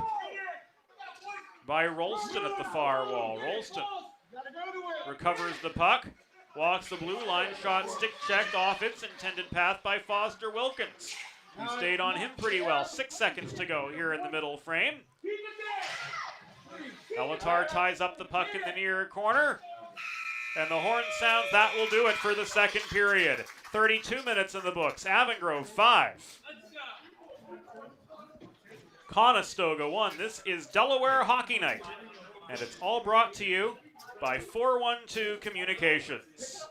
by Rolston at the far wall. Rolston recovers the puck, walks the blue line, shot stick checked off its intended path by Foster Wilkins, who stayed on him pretty well. 6 seconds to go here in the middle frame. Elatar ties up the puck in the near corner, and the horn sounds. That will do it for the second period. 32 minutes in the books. Avon Grove 5. Conestoga 1. This is Delaware Hockey Night, and it's all brought to you by 412 Communications.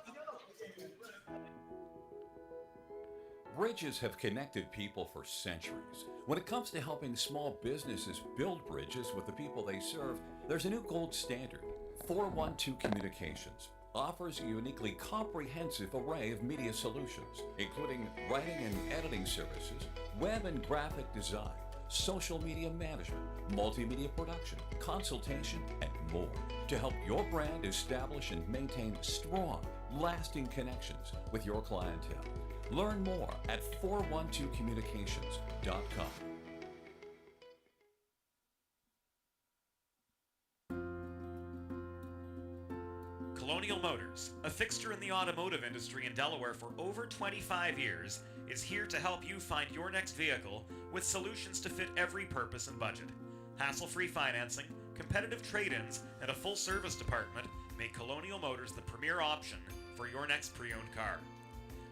Bridges have connected people for centuries. When it comes to helping small businesses build bridges with the people they serve, there's a new gold standard. 412 Communications offers a uniquely comprehensive array of media solutions, including writing and editing services, web and graphic design, social media management, multimedia production, consultation, and more to help your brand establish and maintain strong, lasting connections with your clientele. Learn more at 412communications.com. Colonial Motors, a fixture in the automotive industry in Delaware for over 25 years, is here to help you find your next vehicle with solutions to fit every purpose and budget. Hassle-free financing, competitive trade-ins, and a full-service department make Colonial Motors the premier option for your next pre-owned car.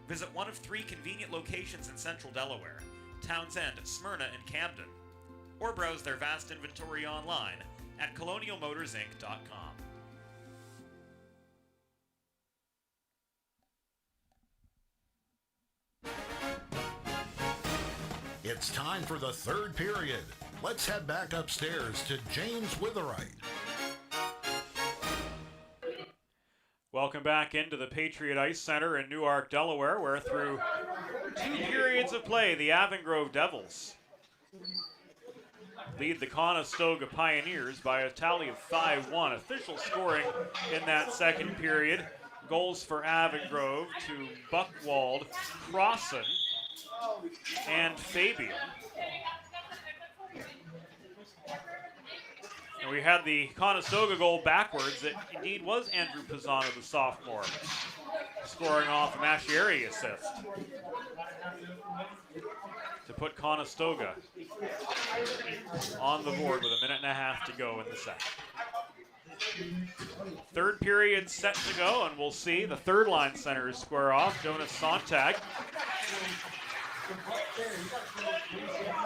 Visit one of 3 convenient locations in central Delaware, Townsend, Smyrna, and Camden, or browse their vast inventory online at colonialmotorsinc.com. It's time for the third period. Let's head back upstairs to James Witherite. Welcome back into the Patriot Ice Center in Newark, Delaware, where through 2 periods of play, the Avon Grove Devils lead the Conestoga Pioneers by a tally of 5-1. Official scoring in that second period. Goals for Avon Grove to Buchwald, Crossan, and Fabian. And we had the Conestoga goal backwards. It indeed was Andrew Pisano, the sophomore, scoring off a Mascieri assist to put Conestoga on the board with 1.5 minutes to go in the second. Third period set to go, and we'll see the third line centers square off. Jonas Sontag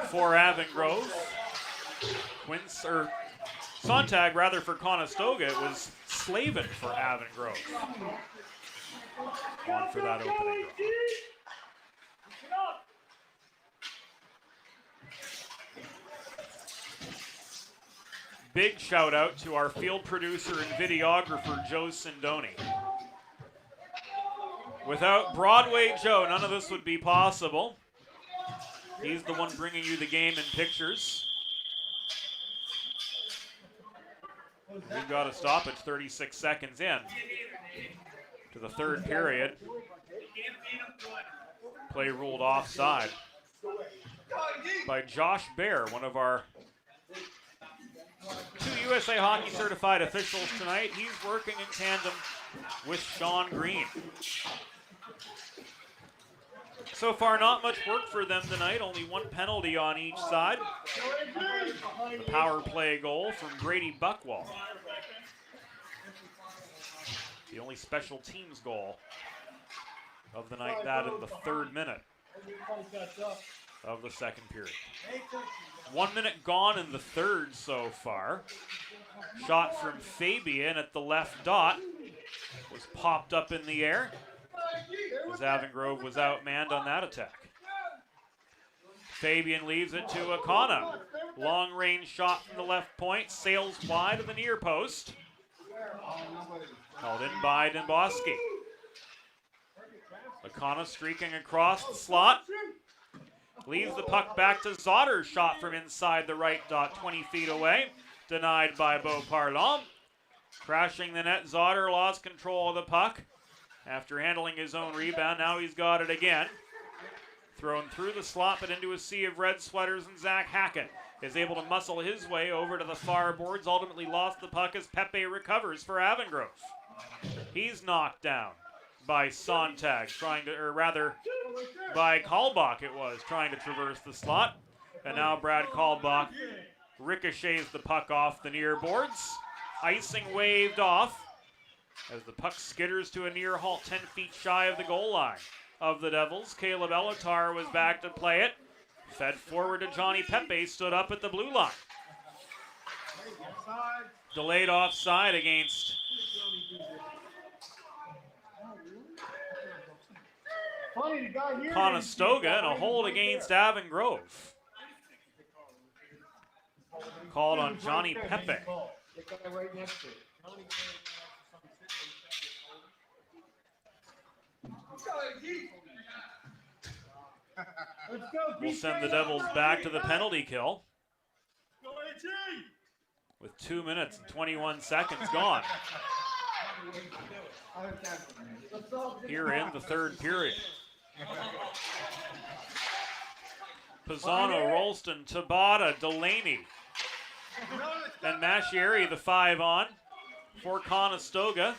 for Avon Grove. Sontag, rather, for Conestoga. It was Slavin for Avon Grove. On for that opening goal. Big shout out to our field producer and videographer, Joe Sindoni. Without Broadway Joe, none of this would be possible. He's the one bringing you the game in pictures. We've got a stoppage 36 seconds in to the third period. Play ruled offside by Josh Baer, one of our 2 USA Hockey certified officials tonight. He's working in tandem with Sean Green. So far, not much work for them tonight. Only 1 penalty on each side. The power play goal from Brady Buchwald. The only special teams goal of the night, that in the 3rd minute of the second period. 1 minute gone in the third so far. Shot from Fabian at the left dot was popped up in the air as Avon Grove was outmanned on that attack. Fabian leaves it to Akana. Long range shot from the left point, sails wide of the near post. Called in by Demboski. Akana streaking across the slot. Leaves the puck back to Zotter. Shot from inside the right dot, 20 feet away. Denied by Beau Parlon. Crashing the net, Zotter lost control of the puck after handling his own rebound. Now he's got it again. Thrown through the slot, but into a sea of red sweaters, and Zach Hackett is able to muscle his way over to the far boards. Ultimately lost the puck as Pepe recovers for Avon Grove. He's knocked down by Sontag, by Kalbach it was, trying to traverse the slot. And now Brad Kalbach ricochets the puck off the near boards. Icing waved off as the puck skitters to a near halt 10 feet shy of the goal line of the Devils. Caleb Elatar was back to play it. Fed forward to Johnny Pepe, stood up at the blue line. Delayed offside against Conestoga, and a hold against Avon Grove. Called on Johnny Pepe. We'll send the Devils back to the penalty kill with 2 minutes and 21 seconds gone here in the third period. Pisano, Rolston, Tabata, Delaney, and Mascieri, the 5-on for Conestoga.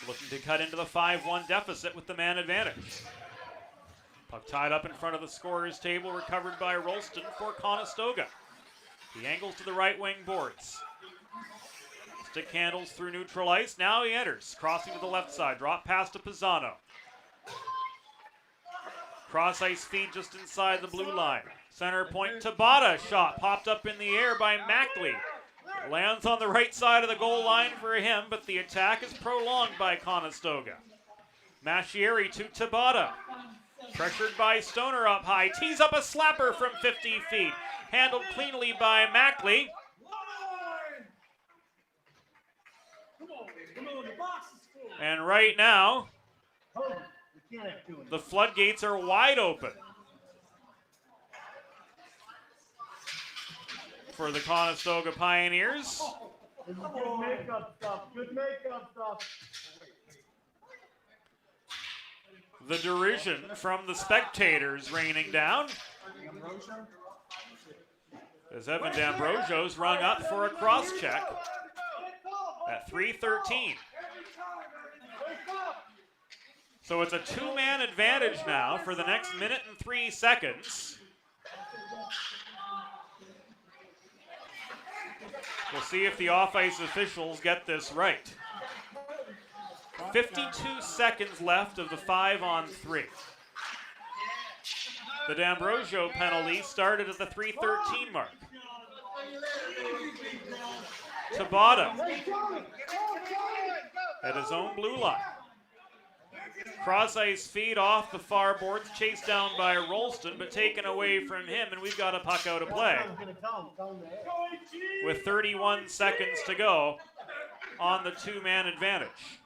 Looking to cut into the 5-1 deficit with the man advantage. Puck tied up in front of the scorer's table, recovered by Rolston for Conestoga. He angles to the right wing boards. Stick handles through neutral ice. Now he enters, crossing to the left side. Drop pass to Pisano. Cross ice feed just inside the blue line. Center point, Tabata. Shot popped up in the air by Mackley. Lands on the right side of the goal line for him, but the attack is prolonged by Conestoga. Mascieri to Tabata. Pressured by Stoner up high. Tees up a slapper from 50 feet. Handled cleanly by Mackley. And right now, the floodgates are wide open for the Conestoga Pioneers. Good makeup stuff. Good makeup stuff. The derision from the spectators raining down as Evan D'Ambrosio's rung up for a cross check at 3:13. So it's a two-man advantage now for the next minute and 3 seconds. We'll see if the off-ice officials get this right. 52 seconds left of the 5-on-3. The D'Ambrosio penalty started at the 3:13 mark. Tabata at his own blue line. Cross-ice feed off the far boards, chased down by Rolston, but taken away from him, and we've got a puck out of play with 31 seconds to go on the two-man advantage.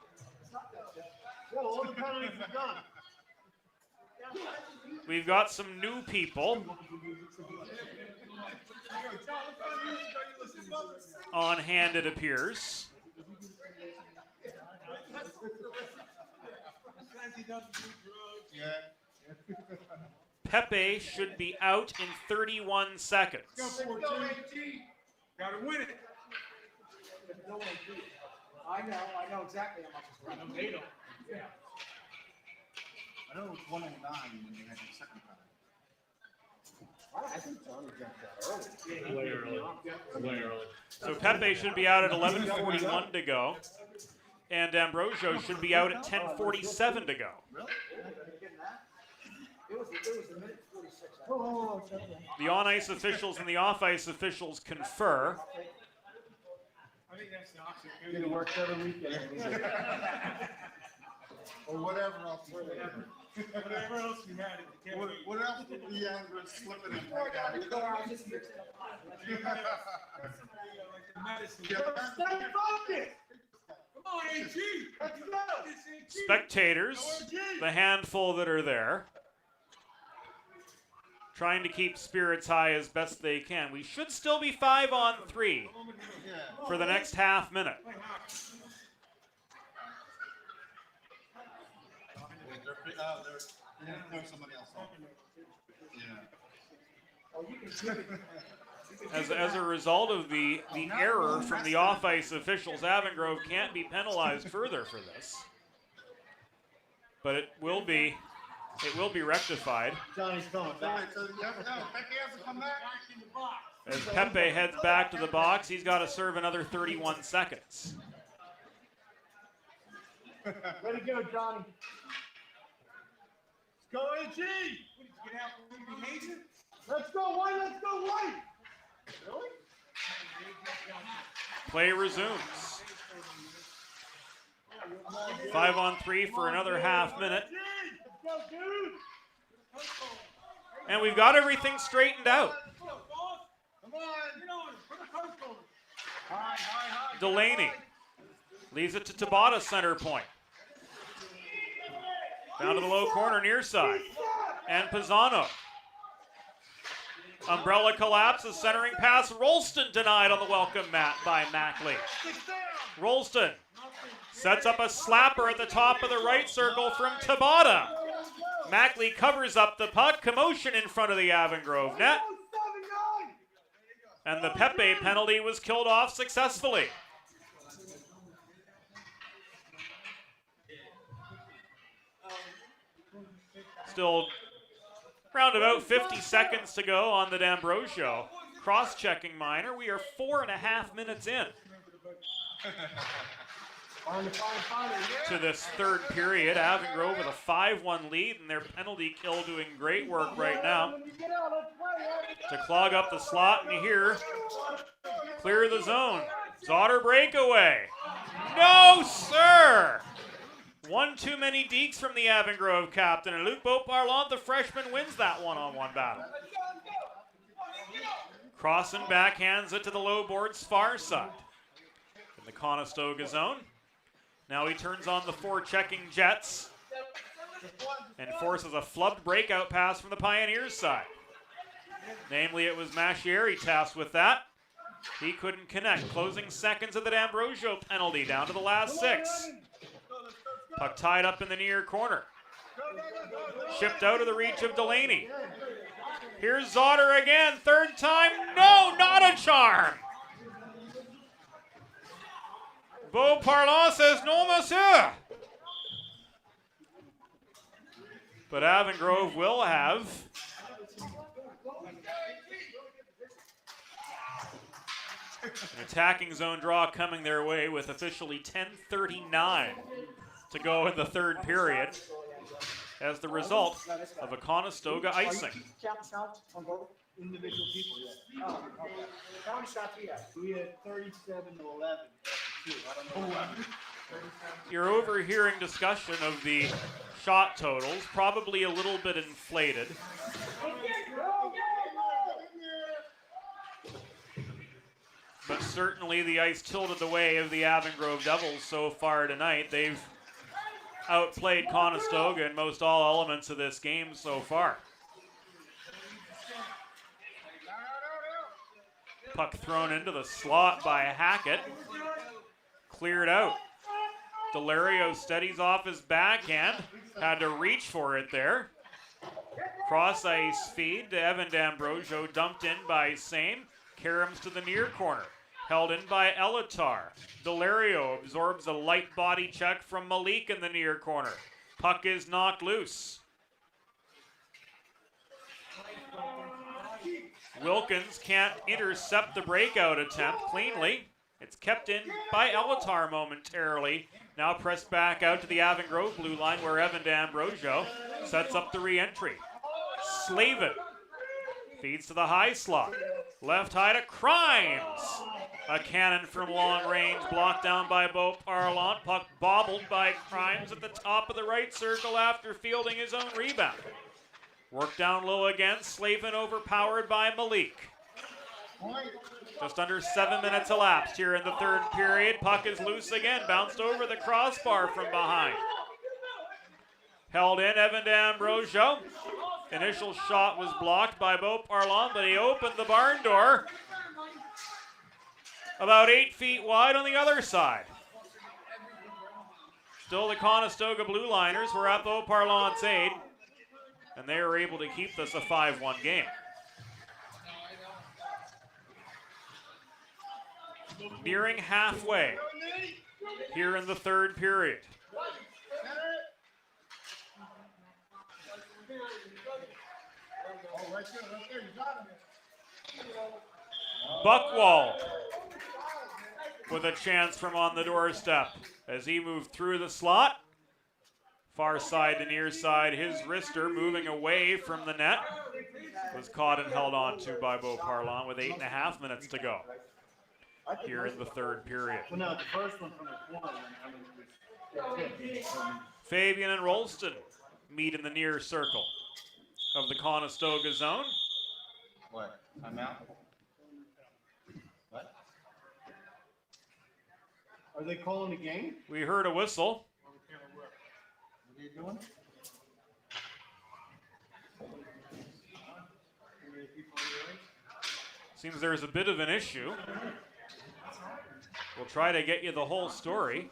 We've got some new people on hand, it appears. Pepe should be out in 31 seconds. Gotta win it. I know exactly how much it's worth. They don't. Yeah. I know it was 109 when they had the second time. I think Johnny jumped that early. Way early. So Pepe should be out at 11:41 to go, and D'Ambrosio should be out at 10:47 to go. Really? It was a minute 46. The on-ice officials and the off-ice officials confer. I think that's the option. It works every weekend. Or whatever else you had. Whatever else you had. What else did the Andrew slip it in? Stay focused. Come on, AG. Let's go. Spectators, the handful that are there, trying to keep spirits high as best they can. We should still be 5-on-3 for the next half minute. There's somebody else on. Yeah. As a result of the error from the off-ice officials, Avon Grove can't be penalized further for this. But it will be rectified. Johnny's coming back. So, yeah, no, Becky has to come back. As Pepe heads back to the box, he's got to serve another 31 seconds. Way to go, Johnny. Let's go, AG. Let's go, White. Let's go, White. Really? Play resumes. 5-on-3 for another half minute. Let's go, dude. And we've got everything straightened out. Come on. Delaney leaves it to Tabata, center point. Down to the low corner, near side. And Pisano. Umbrella collapses, centering pass. Rolston denied on the welcome mat by Mackley. Rolston sets up a slapper at the top of the right circle from Tabata. Mackley covers up the puck. Commotion in front of the Avon Grove net. And the Pepe penalty was killed off successfully. Still round about 50 seconds to go on the D'Ambrosio. Cross-checking minor. We are 4.5 minutes in to this third period. Avon Grove with a 5-1 lead, and their penalty kill doing great work right now to clog up the slot. And here, clear the zone. Zotter breakaway. No, sir! One too many deeks from the Avon Grove captain, and Luc Beauparlant, the freshman, wins that one-on-one battle. Crossan backhands it to the low board's far side in the Conestoga zone. Now he turns on the forechecking Jets and forces a flubbed breakout pass from the Pioneers side. Namely, it was Mashieri tasked with that. He couldn't connect. Closing seconds of the D'Ambrosio penalty down to the last 6. Puck tied up in the near corner. Shipped out of the reach of Delaney. Here's Zotter again, third time. No, not a charm. Beauparlant says no, monsieur. But Avon Grove will have an attacking zone draw coming their way with officially 10:39 to go in the third period as the result of a Conestoga icing. Individual people, yeah. Oh, okay. How many shots we had? We had 37 to 11. I don't know. You're overhearing discussion of the shot totals, probably a little bit inflated. But certainly the ice tilted the way of the Avon Grove Devils so far tonight. They've outplayed Conestoga in most all elements of this game so far. Puck thrown into the slot by Hackett. Cleared out. Delario steadies off his backhand. Had to reach for it there. Cross ice feed to Evan D'Ambrosio. Dumped in by Same. Karams to the near corner. Held in by Elatar. Delario absorbs a light body check from Malik in the near corner. Puck is knocked loose. Wilkins can't intercept the breakout attempt cleanly. It's kept in by Elatar momentarily. Now pressed back out to the Avon Grove blue line where Evan D'Ambrosio sets up the re-entry. Slavin feeds to the high slot. Left high to Crimes. A cannon from long range blocked down by Beauparlant. Puck bobbled by Crimes at the top of the right circle after fielding his own rebound. Work down low again. Slavin overpowered by Malik. Just under 7 minutes elapsed here in the third period. Puck is loose again. Bounced over the crossbar from behind. Held in Evan D'Ambrosio. Initial shot was blocked by Beauparlant, but he opened the barn door about 8 feet wide on the other side. Still the Conestoga Blue Liners were at Beauparlant's aid, and they were able to keep this a 5-1 game. Nearing halfway here in the third period. Buchwald with a chance from on the doorstep as he moved through the slot. Far side to near side, his wrister moving away from the net was caught and held on to by Beauparlant with 8.5 minutes to go here in the third period. Well, no, the first one from the corner. Fabian and Rolston meet in the near circle of the Conestoga zone. What? I'm out. What? Are they calling the game? We heard a whistle. What are you doing? Seems there's a bit of an issue. We'll try to get you the whole story.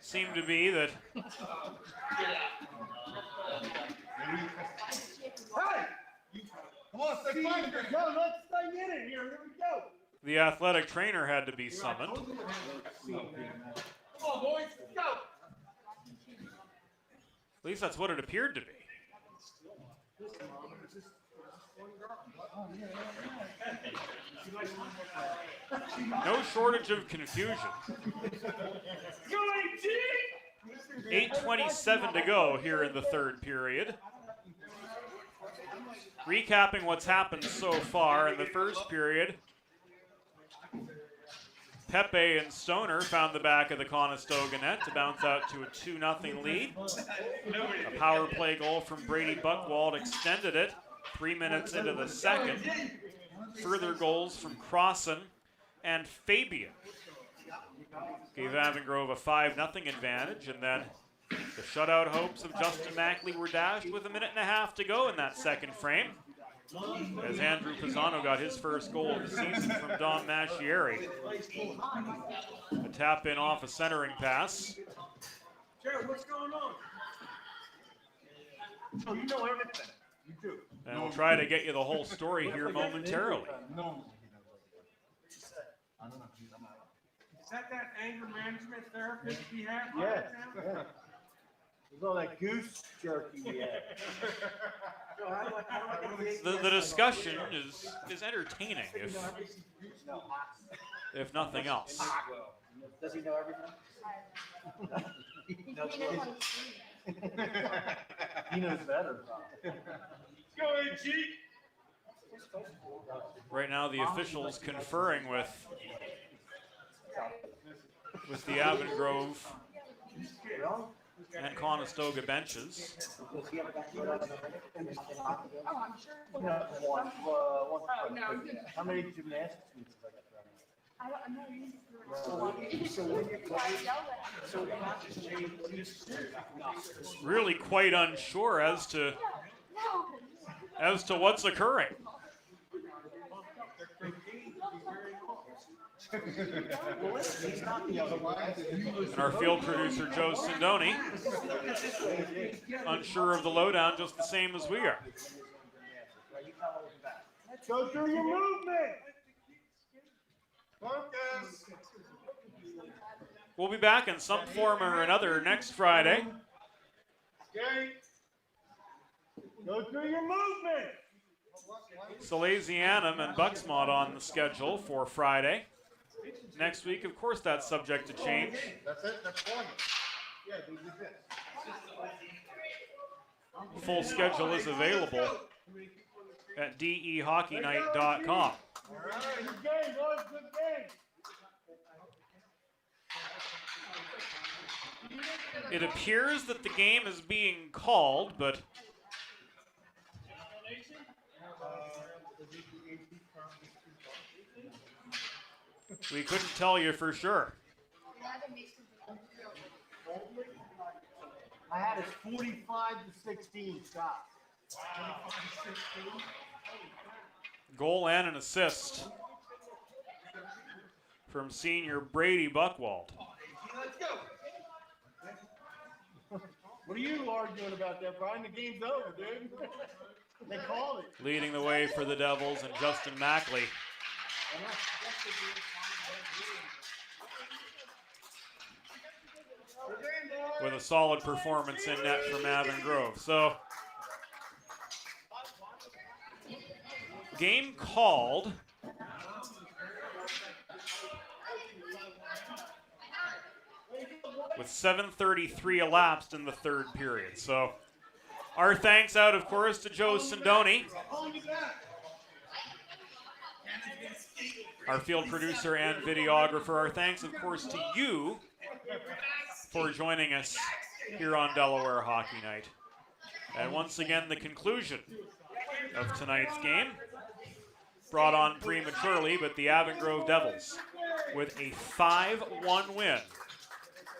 Seemed to be that Come on, stay fine. No, let's stay in it here. Here we go. the athletic trainer had to be summoned. Come on, boys. Go. At least that's what it appeared to be. No shortage of confusion. 8:27 to go here in the third period. Recapping what's happened so far in the first period. Pepe and Stoner found the back of the Conestoga net to bounce out to a 2-0 lead. A power play goal from Brady Buckwald extended it 3 minutes into the second. Further goals from Crossan and Fabian gave Avon Grove a 5-0 advantage, and then the shutout hopes of Justin Mackley were dashed with a minute and a half to go in that second frame, as Andrew Pisano got his first goal of the season from Dom Mascieri. A tap in off a centering pass. Jared, what's going on? So you know everything. You do. And we'll try to get you the whole story here momentarily. No. Is that anger management therapist we have Yeah. right now? Yeah. There's all that goose jerky we had. The discussion is entertaining, if nothing else. Does he know everything? He knows better. Go ahead, G. Right now, the officials conferring with the Avon Grove and Conestoga benches. How many gymnastics meets have I got? Really quite unsure as to what's occurring. And our field producer, Joe Sindoni, unsure of the lowdown just the same as we are. Go through your movement. Focus. We'll be back in some form or another next Friday. Okay. Go through your movement. Salesianum and Bucksmont on the schedule for Friday. Next week, of course, that's subject to change. That's it. That's one. Yeah, they did this. Full schedule is available at dehockeynight.com. All right. Good game, boys. Good game. It appears that the game is being called, but we couldn't tell you for sure. I had it 45-16 stop. Goal and an assist from senior Brady Buckwald. Let's go. What are you arguing about that, Brian? The game's over, dude. They called it. Leading the way for the Devils and Justin Mackley. With a solid performance in net from Avon Grove. So, game called. With 7:33 elapsed in the third period. So, our thanks out, of course, to Joe Sindoni, our field producer and videographer. Our thanks, of course, to you for joining us here on Delaware Hockey Night. And once again, the conclusion of tonight's game, brought on prematurely, but the Avon Grove Devils with a 5-1 win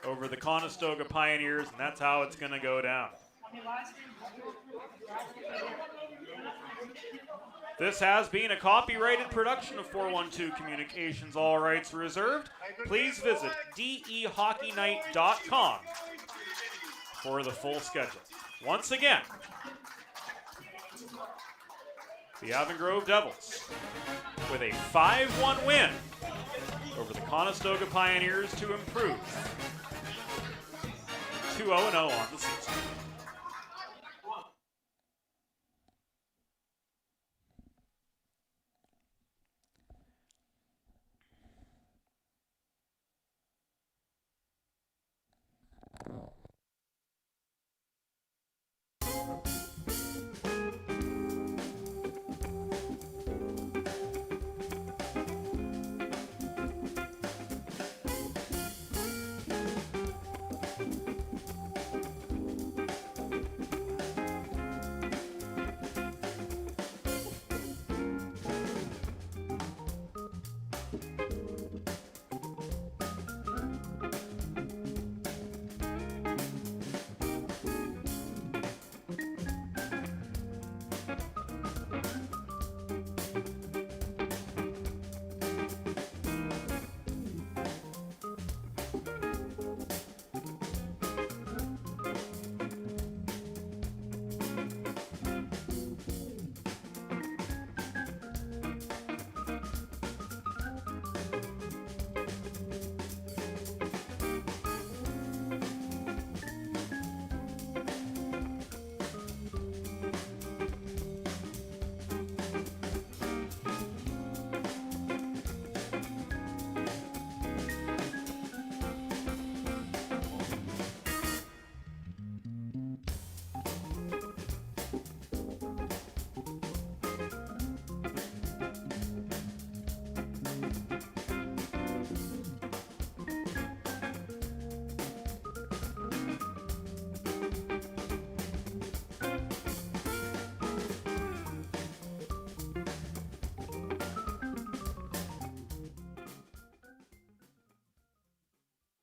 over the Conestoga Pioneers, and that's how it's going to go down. This has been a copyrighted production of 412 Communications, all rights reserved. Please visit dehockeynight.com for the full schedule. Once again, the Avon Grove Devils with a 5-1 win over the Conestoga Pioneers to improve 2-0-0 on the season.